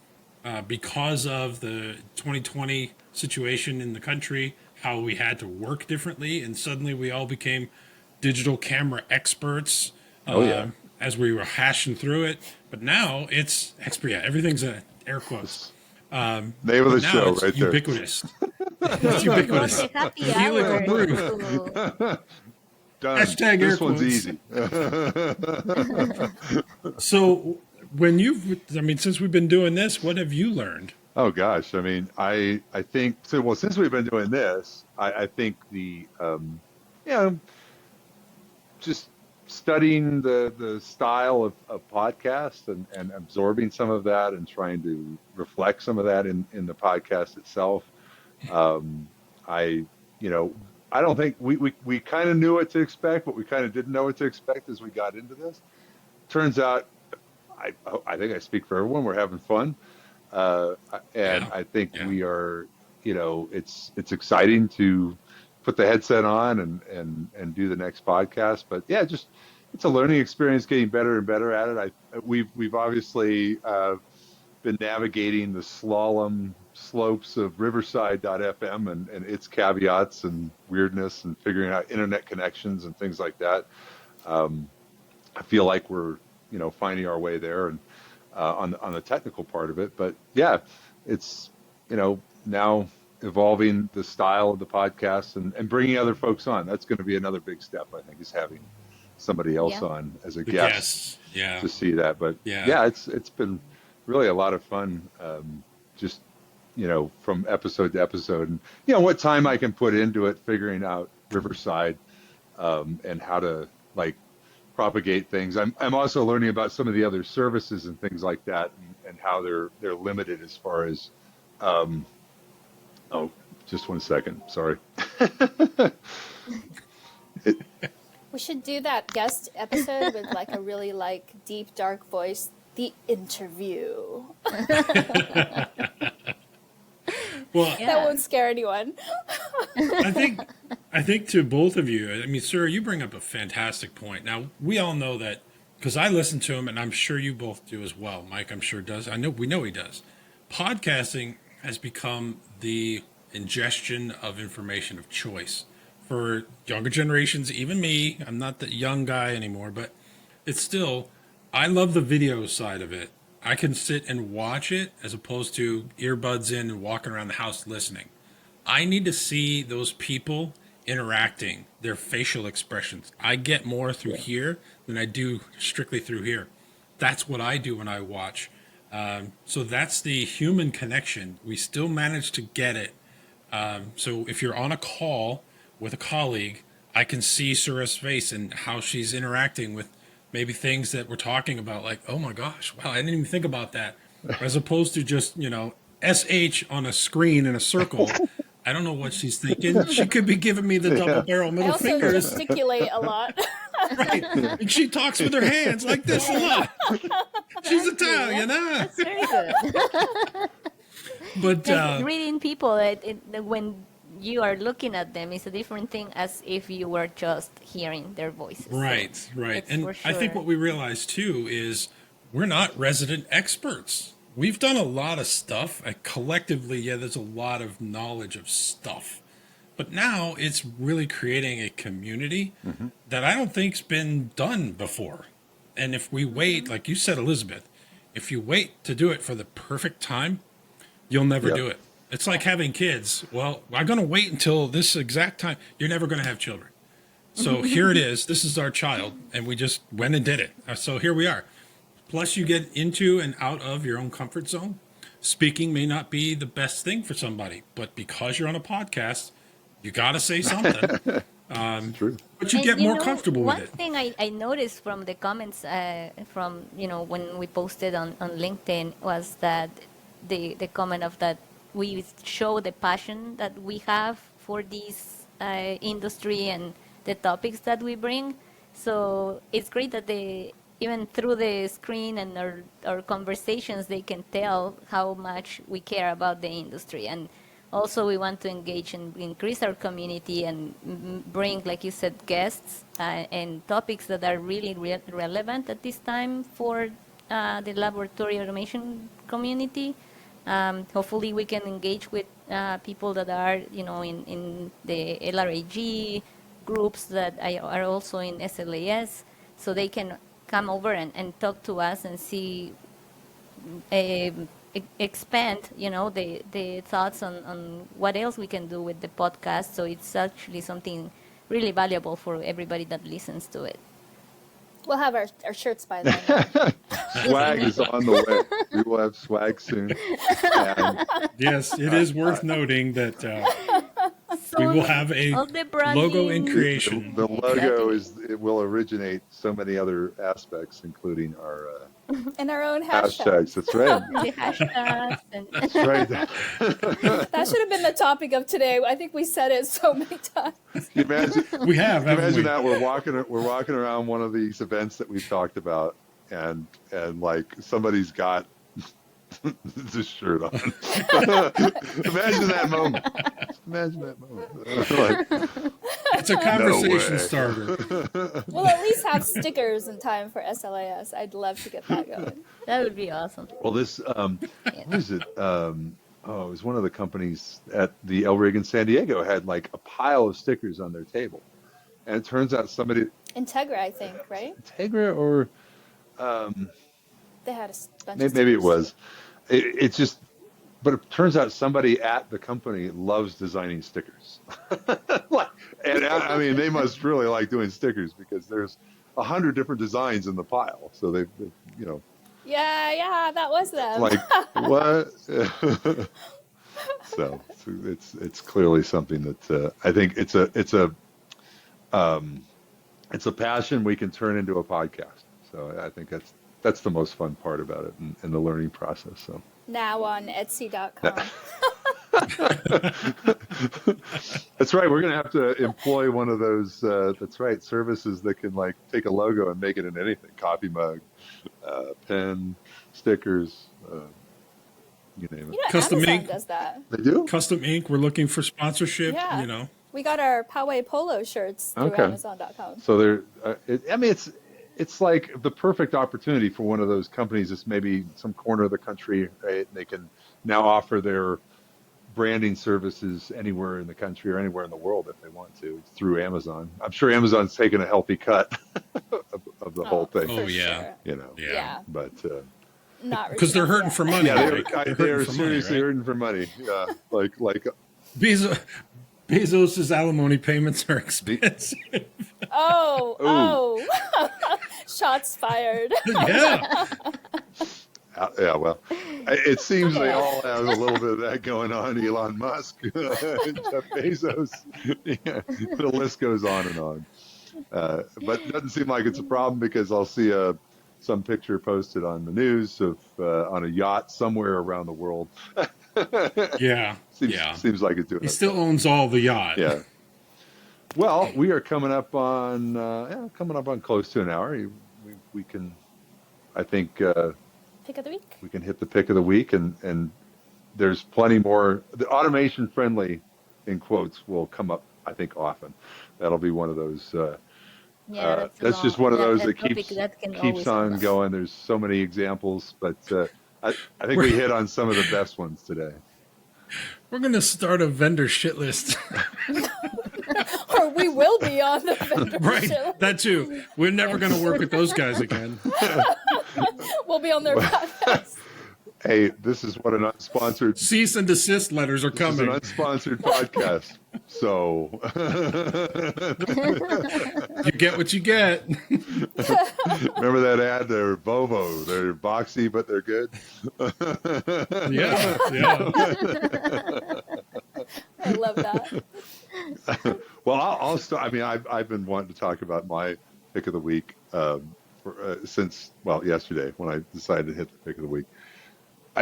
because of the 2020 situation in the country, how we had to work differently, and suddenly we all became digital camera experts. Oh, yeah. As we were hashing through it, but now it's expert. Yeah, everything's air quotes. Name of the Now show it's right there. ubiquitous. It's Got ubiquitous. the happy Helical hour Brew. to- Done. Hashtag air This one's quotes. easy. So since we've been doing this, what have you learned? Oh gosh, I mean, I think so. Well, since we've been doing this, I think just studying the style of podcast and absorbing some of that and trying to reflect some of that in the podcast itself. I don't think we kind of knew what to expect, but we kind of didn't know what to expect as we got into this. Turns out, I think I speak for everyone. We're having fun. And Yeah. I think Yeah. we are, it's exciting to put the headset on and do the next podcast. But yeah, just it's a learning experience, getting better and better at it. We've obviously been navigating the slalom slopes of Riverside.fm and its caveats and weirdness and figuring out internet connections and things like that. I feel like we're finding our way there and on the technical part of it. But yeah, it's now evolving the style of the podcast and bringing other folks on. That's going to be another big step, I think, is having somebody else Yeah. on as a The guest guests. Yeah. to see that. But Yeah. yeah, it's been really a lot of fun, just from episode to episode, and what time I can put into it, figuring out Riverside, and how to like propagate things. I'm also learning about some of the other services and things like that, and how they're limited as far as oh, just one second, sorry. We should do that guest episode with like a really like deep, dark voice. The interview. Well, Yeah. That won't scare anyone. I think to both of you, I mean, Sura, you bring up a fantastic point. Now, we all know that because I listen to him, and I'm sure you both do as well. Mike, I'm sure does. We know he does. Podcasting has become the ingestion of information of choice for younger generations, even me. I'm not the young guy anymore, but it's still, I love the video side of it. I can sit and watch it as opposed to earbuds in and walking around the house listening. I need to see those people interacting, their facial expressions. I get more through here than I do strictly through here. That's what I do when I watch. So that's the human connection. We still manage to get it. So if you're on a call with a colleague, I can see Sura's face and how she's interacting with maybe things that we're talking about, like, oh my gosh, wow, I didn't even think about that. As opposed to just, SH on a screen in a circle. I don't know what she's thinking. She could be giving me the double barrel I middle also fingers. gesticulate a lot. Right. And she talks with her hands like this a lot. She's Italian, huh? That's very good. But Like reading people, when you are looking at them, is a different thing as if you were just hearing their voices. So right. it's And for I think sure. what we realize too is we're not resident experts. We've done a lot of stuff. Collectively, yeah, there's a lot of knowledge of stuff. But now it's really creating a community that I don't think's been done before. And if we wait, like you said, Elizabeth, if you wait to do it for the perfect time, you'll never Yep. do it. It's like having kids. Well, I'm going to wait until this exact time. You're never going to have children. So here it is. This is our child. And we just went and did it. So here we are. Plus, you get into and out of your own comfort zone. Speaking may not be the best thing for somebody, but because you're on a podcast, you got to say something. True. But you And get more comfortable with one it. thing I noticed from the comments from when we posted on LinkedIn was that the comment of that we show the passion that we have for this industry and the topics that we bring. So it's great that even through the screen and our conversations, they can tell how much we care about the industry. And also, we want to engage and increase our community and bring, like you said, guests and topics that are really relevant at this time for the laboratory automation community. Hopefully, we can engage with people that are, in the LRIG groups that are also in SLAS, so they can come over and talk to us and see expand the thoughts on what else we can do with the podcast. So it's actually something really valuable for everybody that listens to it. We'll have our shirts by then. Swag is on the way. We will have swag soon. And Yes, it is worth noting that we will have a all the branding, logo in creation. the logo Exactly. it will originate so many other aspects, including our And our own hashtag. hashtags. That's right. the hashtags and That's right. That should have been the topic of today. I think we said it so many times. Can you imagine? We have, Can you haven't imagine we? that we're walking around one of these events that we've talked about, and like somebody's got this shirt on. Imagine that moment. Imagine that moment. Like, It's a conversation way. starter. We'll at least have stickers in time for SLAS. I'd love to get that going. that would be awesome. well, this what is it? It was one of the companies at the LRIG in San Diego had like a pile of stickers on their table, and it turns out somebody, Integra, I think, right? Tegra or They had a bunch of maybe it stickers. was. It's just but it turns out somebody at the company loves designing stickers. And I mean, they must really like doing stickers because there's 100 different designs in the pile. So they you know, Yeah, that was them. like what? So it's clearly something that I think it's a passion we can turn into a podcast. So I think that's the most fun part about it and the learning process. So Now on Etsy.com. that's right. We're going to have to employ one of those. That's right. Services that can like take a logo and make it into anything: coffee mug, pen, stickers, you name it. You know, Custom Amazon ink. does that. They do. Custom ink. We're looking for sponsorship. Yeah. You know. We got our Poway Polo shirts through Okay. Amazon.com. So I mean, it's like the perfect opportunity for one of those companies that's maybe some corner of the country, right? They can now offer their branding services anywhere in the country or anywhere in the world if they want to through Amazon. I'm sure Amazon's taken a healthy cut of the whole thing, Oh, for yeah. sure. you know. Yeah. But Not Because they're hurting yet. for money. yeah, Mike. they hurting are for money, seriously right? hurting for money. Yeah, like Bezos's alimony payments are expensive. Oh. Shots fired. Yeah. yeah. Well, it seems they all have a little bit of that going on. Elon Musk, Jeff Bezos. Yeah, the list goes on and on. But it doesn't seem like it's a problem because I'll see some picture posted on the news of on a yacht somewhere around the world. Yeah. Seems like it's doing He it. still owns all the yacht. Yeah. Well, we are coming up on close to an hour. We can, I think, Pick of the week. we can hit the pick of the week, and there's plenty more. The automation friendly, in quotes, will come up, I think, often. That'll be one of those. That's just one of those that keeps on going. There's so many examples, but I think we hit on some of the best ones today. We're going to start a vendor shit list. Or we will be on the vendor Right. show. That too. We're never going to work with those guys again. We'll be on their podcast. Hey, this is what an unsponsored Cease and desist letters are This is an coming. unsponsored podcast. So You get what you get. remember that ad? They're Volvo. They're boxy, but they're good. Yeah. I love that. Well, I'll start. I mean, I've been wanting to talk about my pick of the week since yesterday when I decided to hit the pick of the week.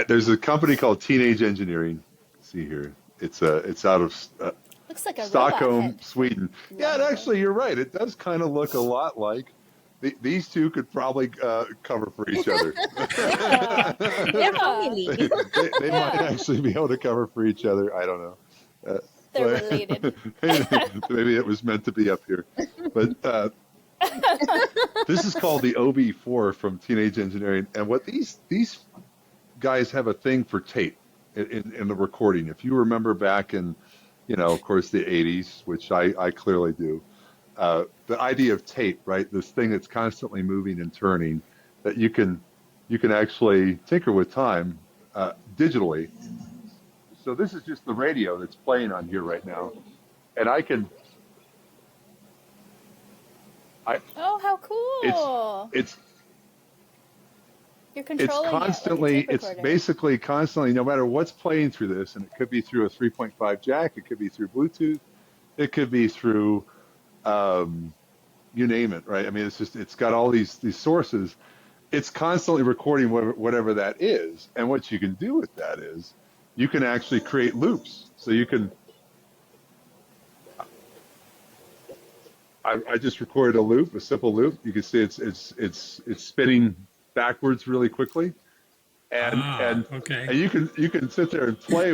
There's a company called Teenage Engineering. See here, it's out of Looks like a Stockholm, robot head. Sweden. Yeah, and actually, you're right. It does kind of look a lot like these two could probably cover for each other. They're family. They might actually be able to cover for each other. I don't know. They're related. Maybe it was meant to be up here. But this is called the OB4 from Teenage Engineering. And what these guys have a thing for tape in the recording. If you remember back in, of course, the 80s, which I clearly do, the idea of tape, right? This thing that's constantly moving and turning that you can actually tinker with time digitally. So this is just the radio that's playing on here right now. And Oh, how cool! it's You're controlling constantly, it like a tape it's recorder. basically constantly, no matter what's playing through this, and it could be through a 3.5 jack, it could be through Bluetooth, it could be through, you name it, right? I mean, it's got all these sources. It's constantly recording whatever that is. And what you can do with that is you can actually create loops. So you can, I just recorded a loop, a simple loop. You can see it's spinning backwards really quickly, and okay. and you can sit there and play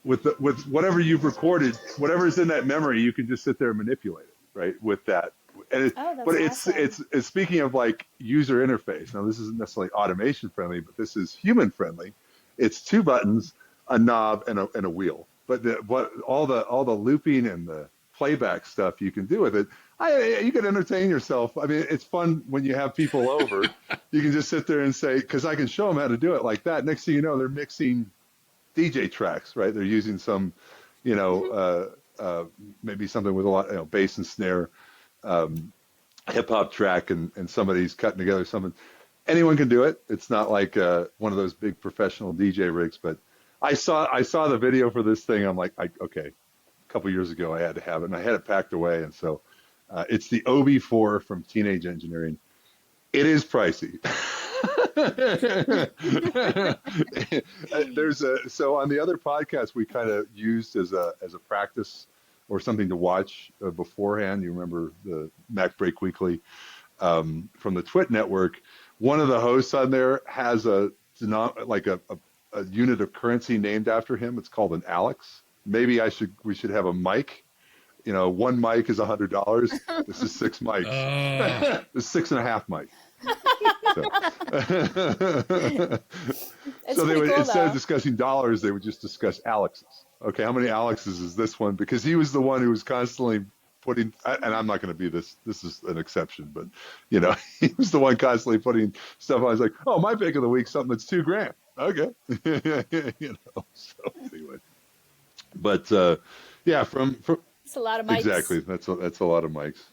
with whatever you've recorded, whatever's in that memory. You can just sit there and manipulate it, right? With that, and That's it's speaking of like user interface. Now this isn't necessarily automation friendly, but this is human friendly. It's 2 buttons, a knob, and a wheel. But all the looping and the playback stuff you can do with it. You can entertain yourself. I mean, it's fun when you have people over. You can just sit there and say, because I can show them how to do it like that. Next thing you know, they're mixing DJ tracks, right? They're using some, maybe something with a lot, bass and snare, hip hop track, and somebody's cutting together something. Anyone can do it. It's not like one of those big professional DJ rigs, but I saw the video for this thing. I'm like, okay, a couple years ago I had to have it, and I had it packed away, and so it's the OB4 from Teenage Engineering. It is pricey. So on the other podcast we kind of used as a practice or something to watch beforehand. You remember the Mac Break Weekly from the Twit Network. One of the hosts on there has a unit of currency named after him. It's called an Alex. Maybe we should have a mic. One mic is $100. This is 6 mics. This is 6.5 mics. So they would, instead of discussing dollars, they would just discuss Alexes. Okay, how many Alexes is this one? Because he was the one who was constantly putting, and I'm not going to be this is an exception, but he was the one constantly putting stuff on. I was like, oh, my pick of the week, something that's $2,000. Okay. So anyway, but yeah, from it's a lot of mics. Exactly. That's a lot of mics.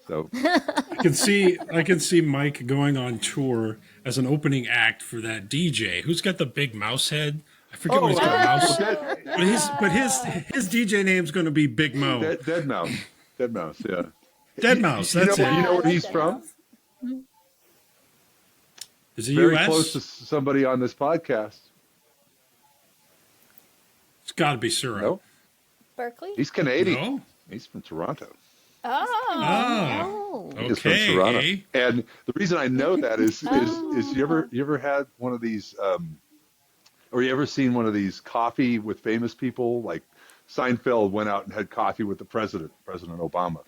So I can see Mike going on tour as an opening act for that DJ. Who's got the big mouse head? I forget what he's got a mouse. But his DJ name's going to be Big Mo. Dead Mouse. Dead Mouse. Yeah. Dead Mouse. That's it. You know where he's from? Is he Very U.S.? close to somebody on this podcast. It's got to be Sura. No, Berkeley? he's Canadian. No? He's from Toronto. Oh. He's from Okay. Toronto. And the reason I know that is you ever had one of these, or you ever seen one of these coffee with famous people? Like Seinfeld went out and had coffee with the President Obama,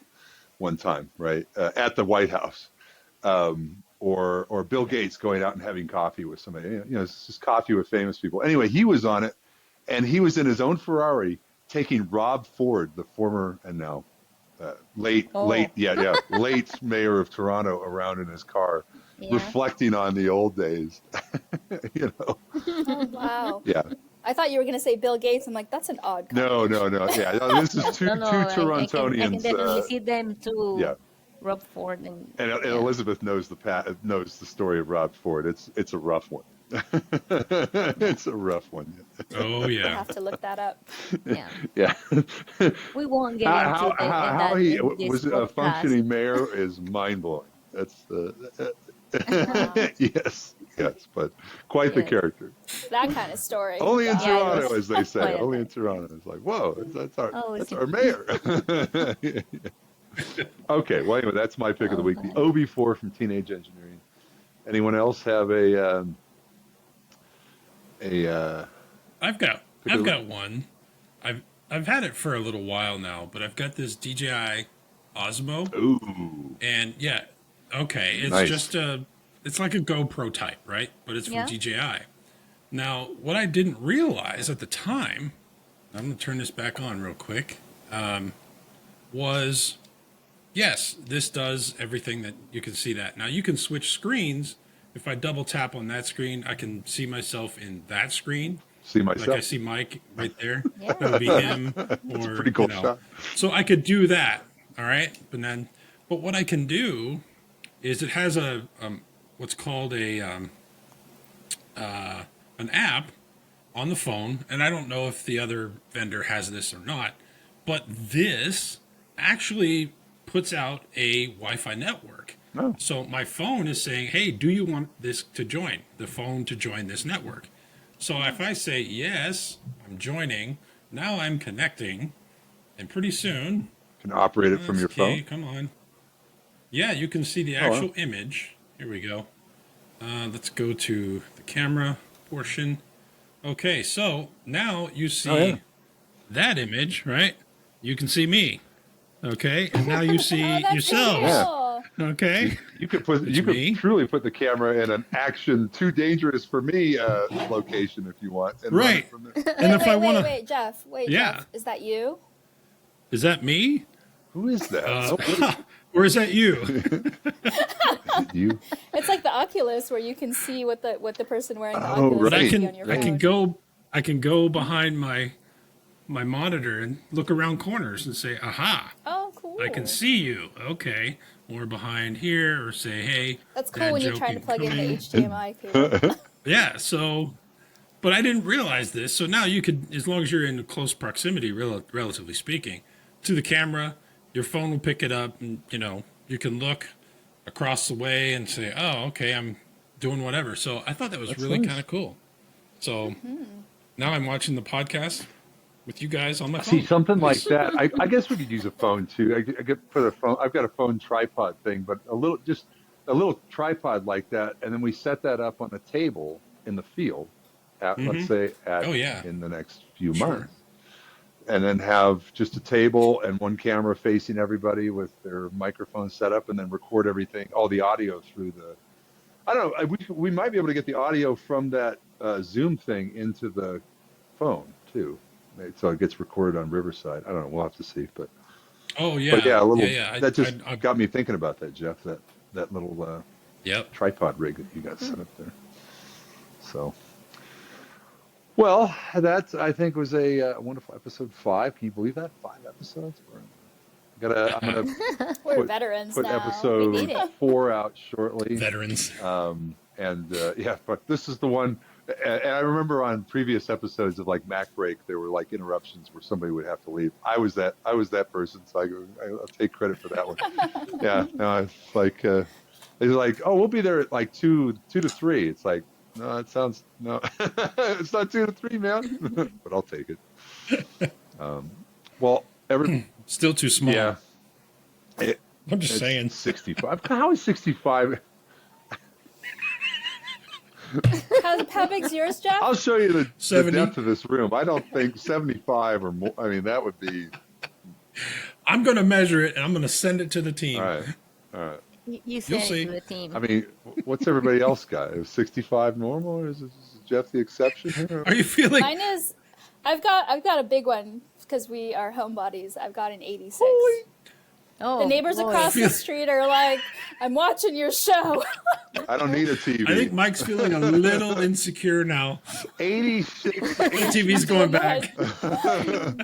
one time, right, at the White House. Or Bill Gates going out and having coffee with somebody. It's just coffee with famous people. Anyway, he was on it, and he was in his own Ferrari taking Rob Ford, the former and now late mayor of Toronto, around in his car, reflecting on the old days. Oh, wow. Yeah. I thought you were going to say Bill Gates. I'm like, that's an odd comment. No. Yeah, this is two Torontonians. I can definitely see them too. Yeah. Rob Ford and Elizabeth knows the story of Rob Ford. It's a rough one. It's a rough one. Oh I yeah. have to look that up. Yeah. We won't get into how he was a podcast. functioning mayor is mind blowing. That's yes, but quite the character. That kind of story. Only in Wow. Toronto, as they say. quite Only in Toronto. It's like, whoa, that's our mayor. Okay, well anyway, that's my pick of the week. The OB4 from Teenage Engineering. Anyone else have I've got one. I've had it for a little while now, but I've got this DJI Osmo. Ooh. And yeah, okay, it's Nice. just it's like a GoPro type, right? But it's from Yeah. DJI. Now, what I didn't realize at the time, I'm going to turn this back on real quick, was, yes, this does everything that you can see that. Now, you can switch screens. If I double tap on that screen, I can see myself in that screen. See Like myself. I see Mike right there. That would be him. It's a Or, pretty cool shot. So I could do that. All right. But what I can do is it has a what's called an app on the phone, and I don't know if the other vendor has this or not, but this actually puts out a Wi-Fi network. Oh. So my phone is saying, hey, do you want this to join, the phone to join this network? So if I say, yes, I'm joining, now I'm connecting, and pretty soon... Can operate it from your Okay, phone. come on. Yeah, you can see the actual image. Here we go. Let's go to the camera portion. Okay, so now you see that image, right? You can see me. Okay, and now you see That's yourselves. cool. Okay. You could truly put the camera in an action too dangerous for me location if you want. And run it Right. from there. And if I want to, Wait, Jeff. Yeah. Jeff. Is that you? Is that me? Who is that? Or is that you? You? It's like the Oculus where you can see what the person wearing the Oh, Oculus right. can see on your phone. I can go behind my monitor and look around corners and say, aha, Oh, cool. I can see you. Okay. Or behind here, or say, hey. That's cool dad when you're joke trying to plug in the incoming. HDMI cable. Yeah, so, but I didn't realize this. So now you could, as long as you're in close proximity, relatively speaking, to the camera, your phone will pick it up, and you can look across the way and say, oh, okay, I'm doing whatever. So I thought that was really nice. kind of cool. So now I'm watching the podcast with you guys on my phone. See, something like that. I guess we could use a phone too. I could put a phone. I've got a phone tripod thing, but a little tripod like that, and then we set that up on a table in the field. Let's say in the next few months, and then have just a table and one camera facing everybody with their microphone set up, and then record everything, all the audio through the. I don't know. We might be able to get the audio from that Zoom thing into the phone too. So it gets recorded on Riverside. I don't know. We'll have to see, but Oh yeah, but yeah, a little. yeah. That just got me thinking about that, Jeff. That little Yep. tripod rig that you got set up there. So, well, that I think was a wonderful episode 5. Can you believe that? 5 episodes. I'm gonna We're put veterans put now. episode We did it. 4 out shortly. Veterans. Yeah, but this is the one. And I remember on previous episodes of like Mac Break, there were like interruptions where somebody would have to leave. I was that person, so I'll take credit for that one. Yeah, no, it's like they're like, oh, we'll be there at like 2 to 3. It's like, no, it sounds no, it's not 2 to 3, man. But I'll take it. Well, Still too small. yeah, I'm just saying. 65. How is 65? How big's yours, Jeff? I'll show you the 70. depth of this room. I don't think 75 or more. I mean, that would be. I'm going to measure it and I'm going to send it to the team. All right. You send it see. to the team. I mean, what's everybody else got? Is 65 normal, or is Jeff the exception here? Are you feeling? Mine is. I've got a big one because we are homebodies. I've got an 86. Oh, The neighbors boy. across the street are like, "I'm watching your show." I don't need a TV. I think Mike's feeling a little insecure now. 86. The TV's going back.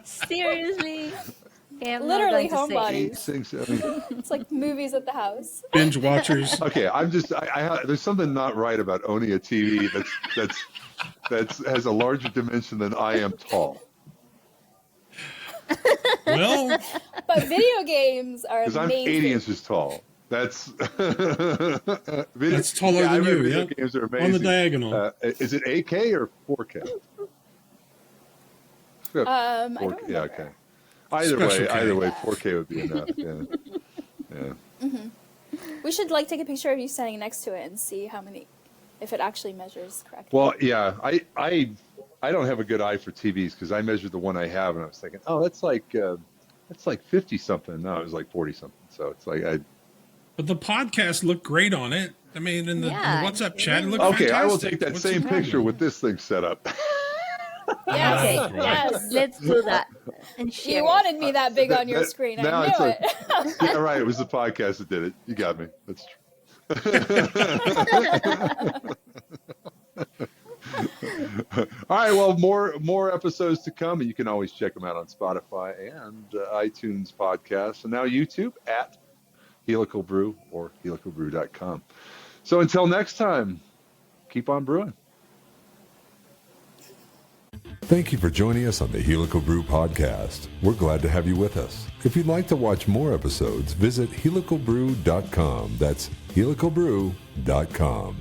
Seriously? Okay, I'm Literally not going to say it. homebodies. 86. I mean, It's like movies at the house. Binge watchers. okay, there's something not right about owning a TV that has a larger dimension than I am tall. Well, But video games are Because I'm amazing. 80 inches tall. That's That's taller I than bet you, video yeah. games are amazing. On the diagonal. Is it 8K or 4K? I don't remember. Yeah, okay. Either Special way, K. 4K would be enough. Yeah. We should take a picture of you standing next to it and see if it actually measures correctly. Well, yeah, I don't have a good eye for TVs because I measured the one I have and I was thinking, oh, that's like 50 something. No, it was like 40 something. So it's like but the podcast looked great on it. I mean, in the WhatsApp chat, it looked okay. fantastic. I will take that What's same the problem? picture with this thing set up. Yes, Okay, yes. let's do that and share. You wanted me that big on your screen. Now I it's knew like- it. Yeah, right. It was the podcast that did it. You got me. That's true. All right. Well, more episodes to come, and you can always check them out on Spotify and iTunes podcasts, and now YouTube at Helical Brew or helicalbrew.com. So until next time, keep on brewing. Thank you for joining us on the Helical Brew podcast. We're glad to have you with us. If you'd like to watch more episodes, visit helicalbrew.com. That's helicalbrew.com.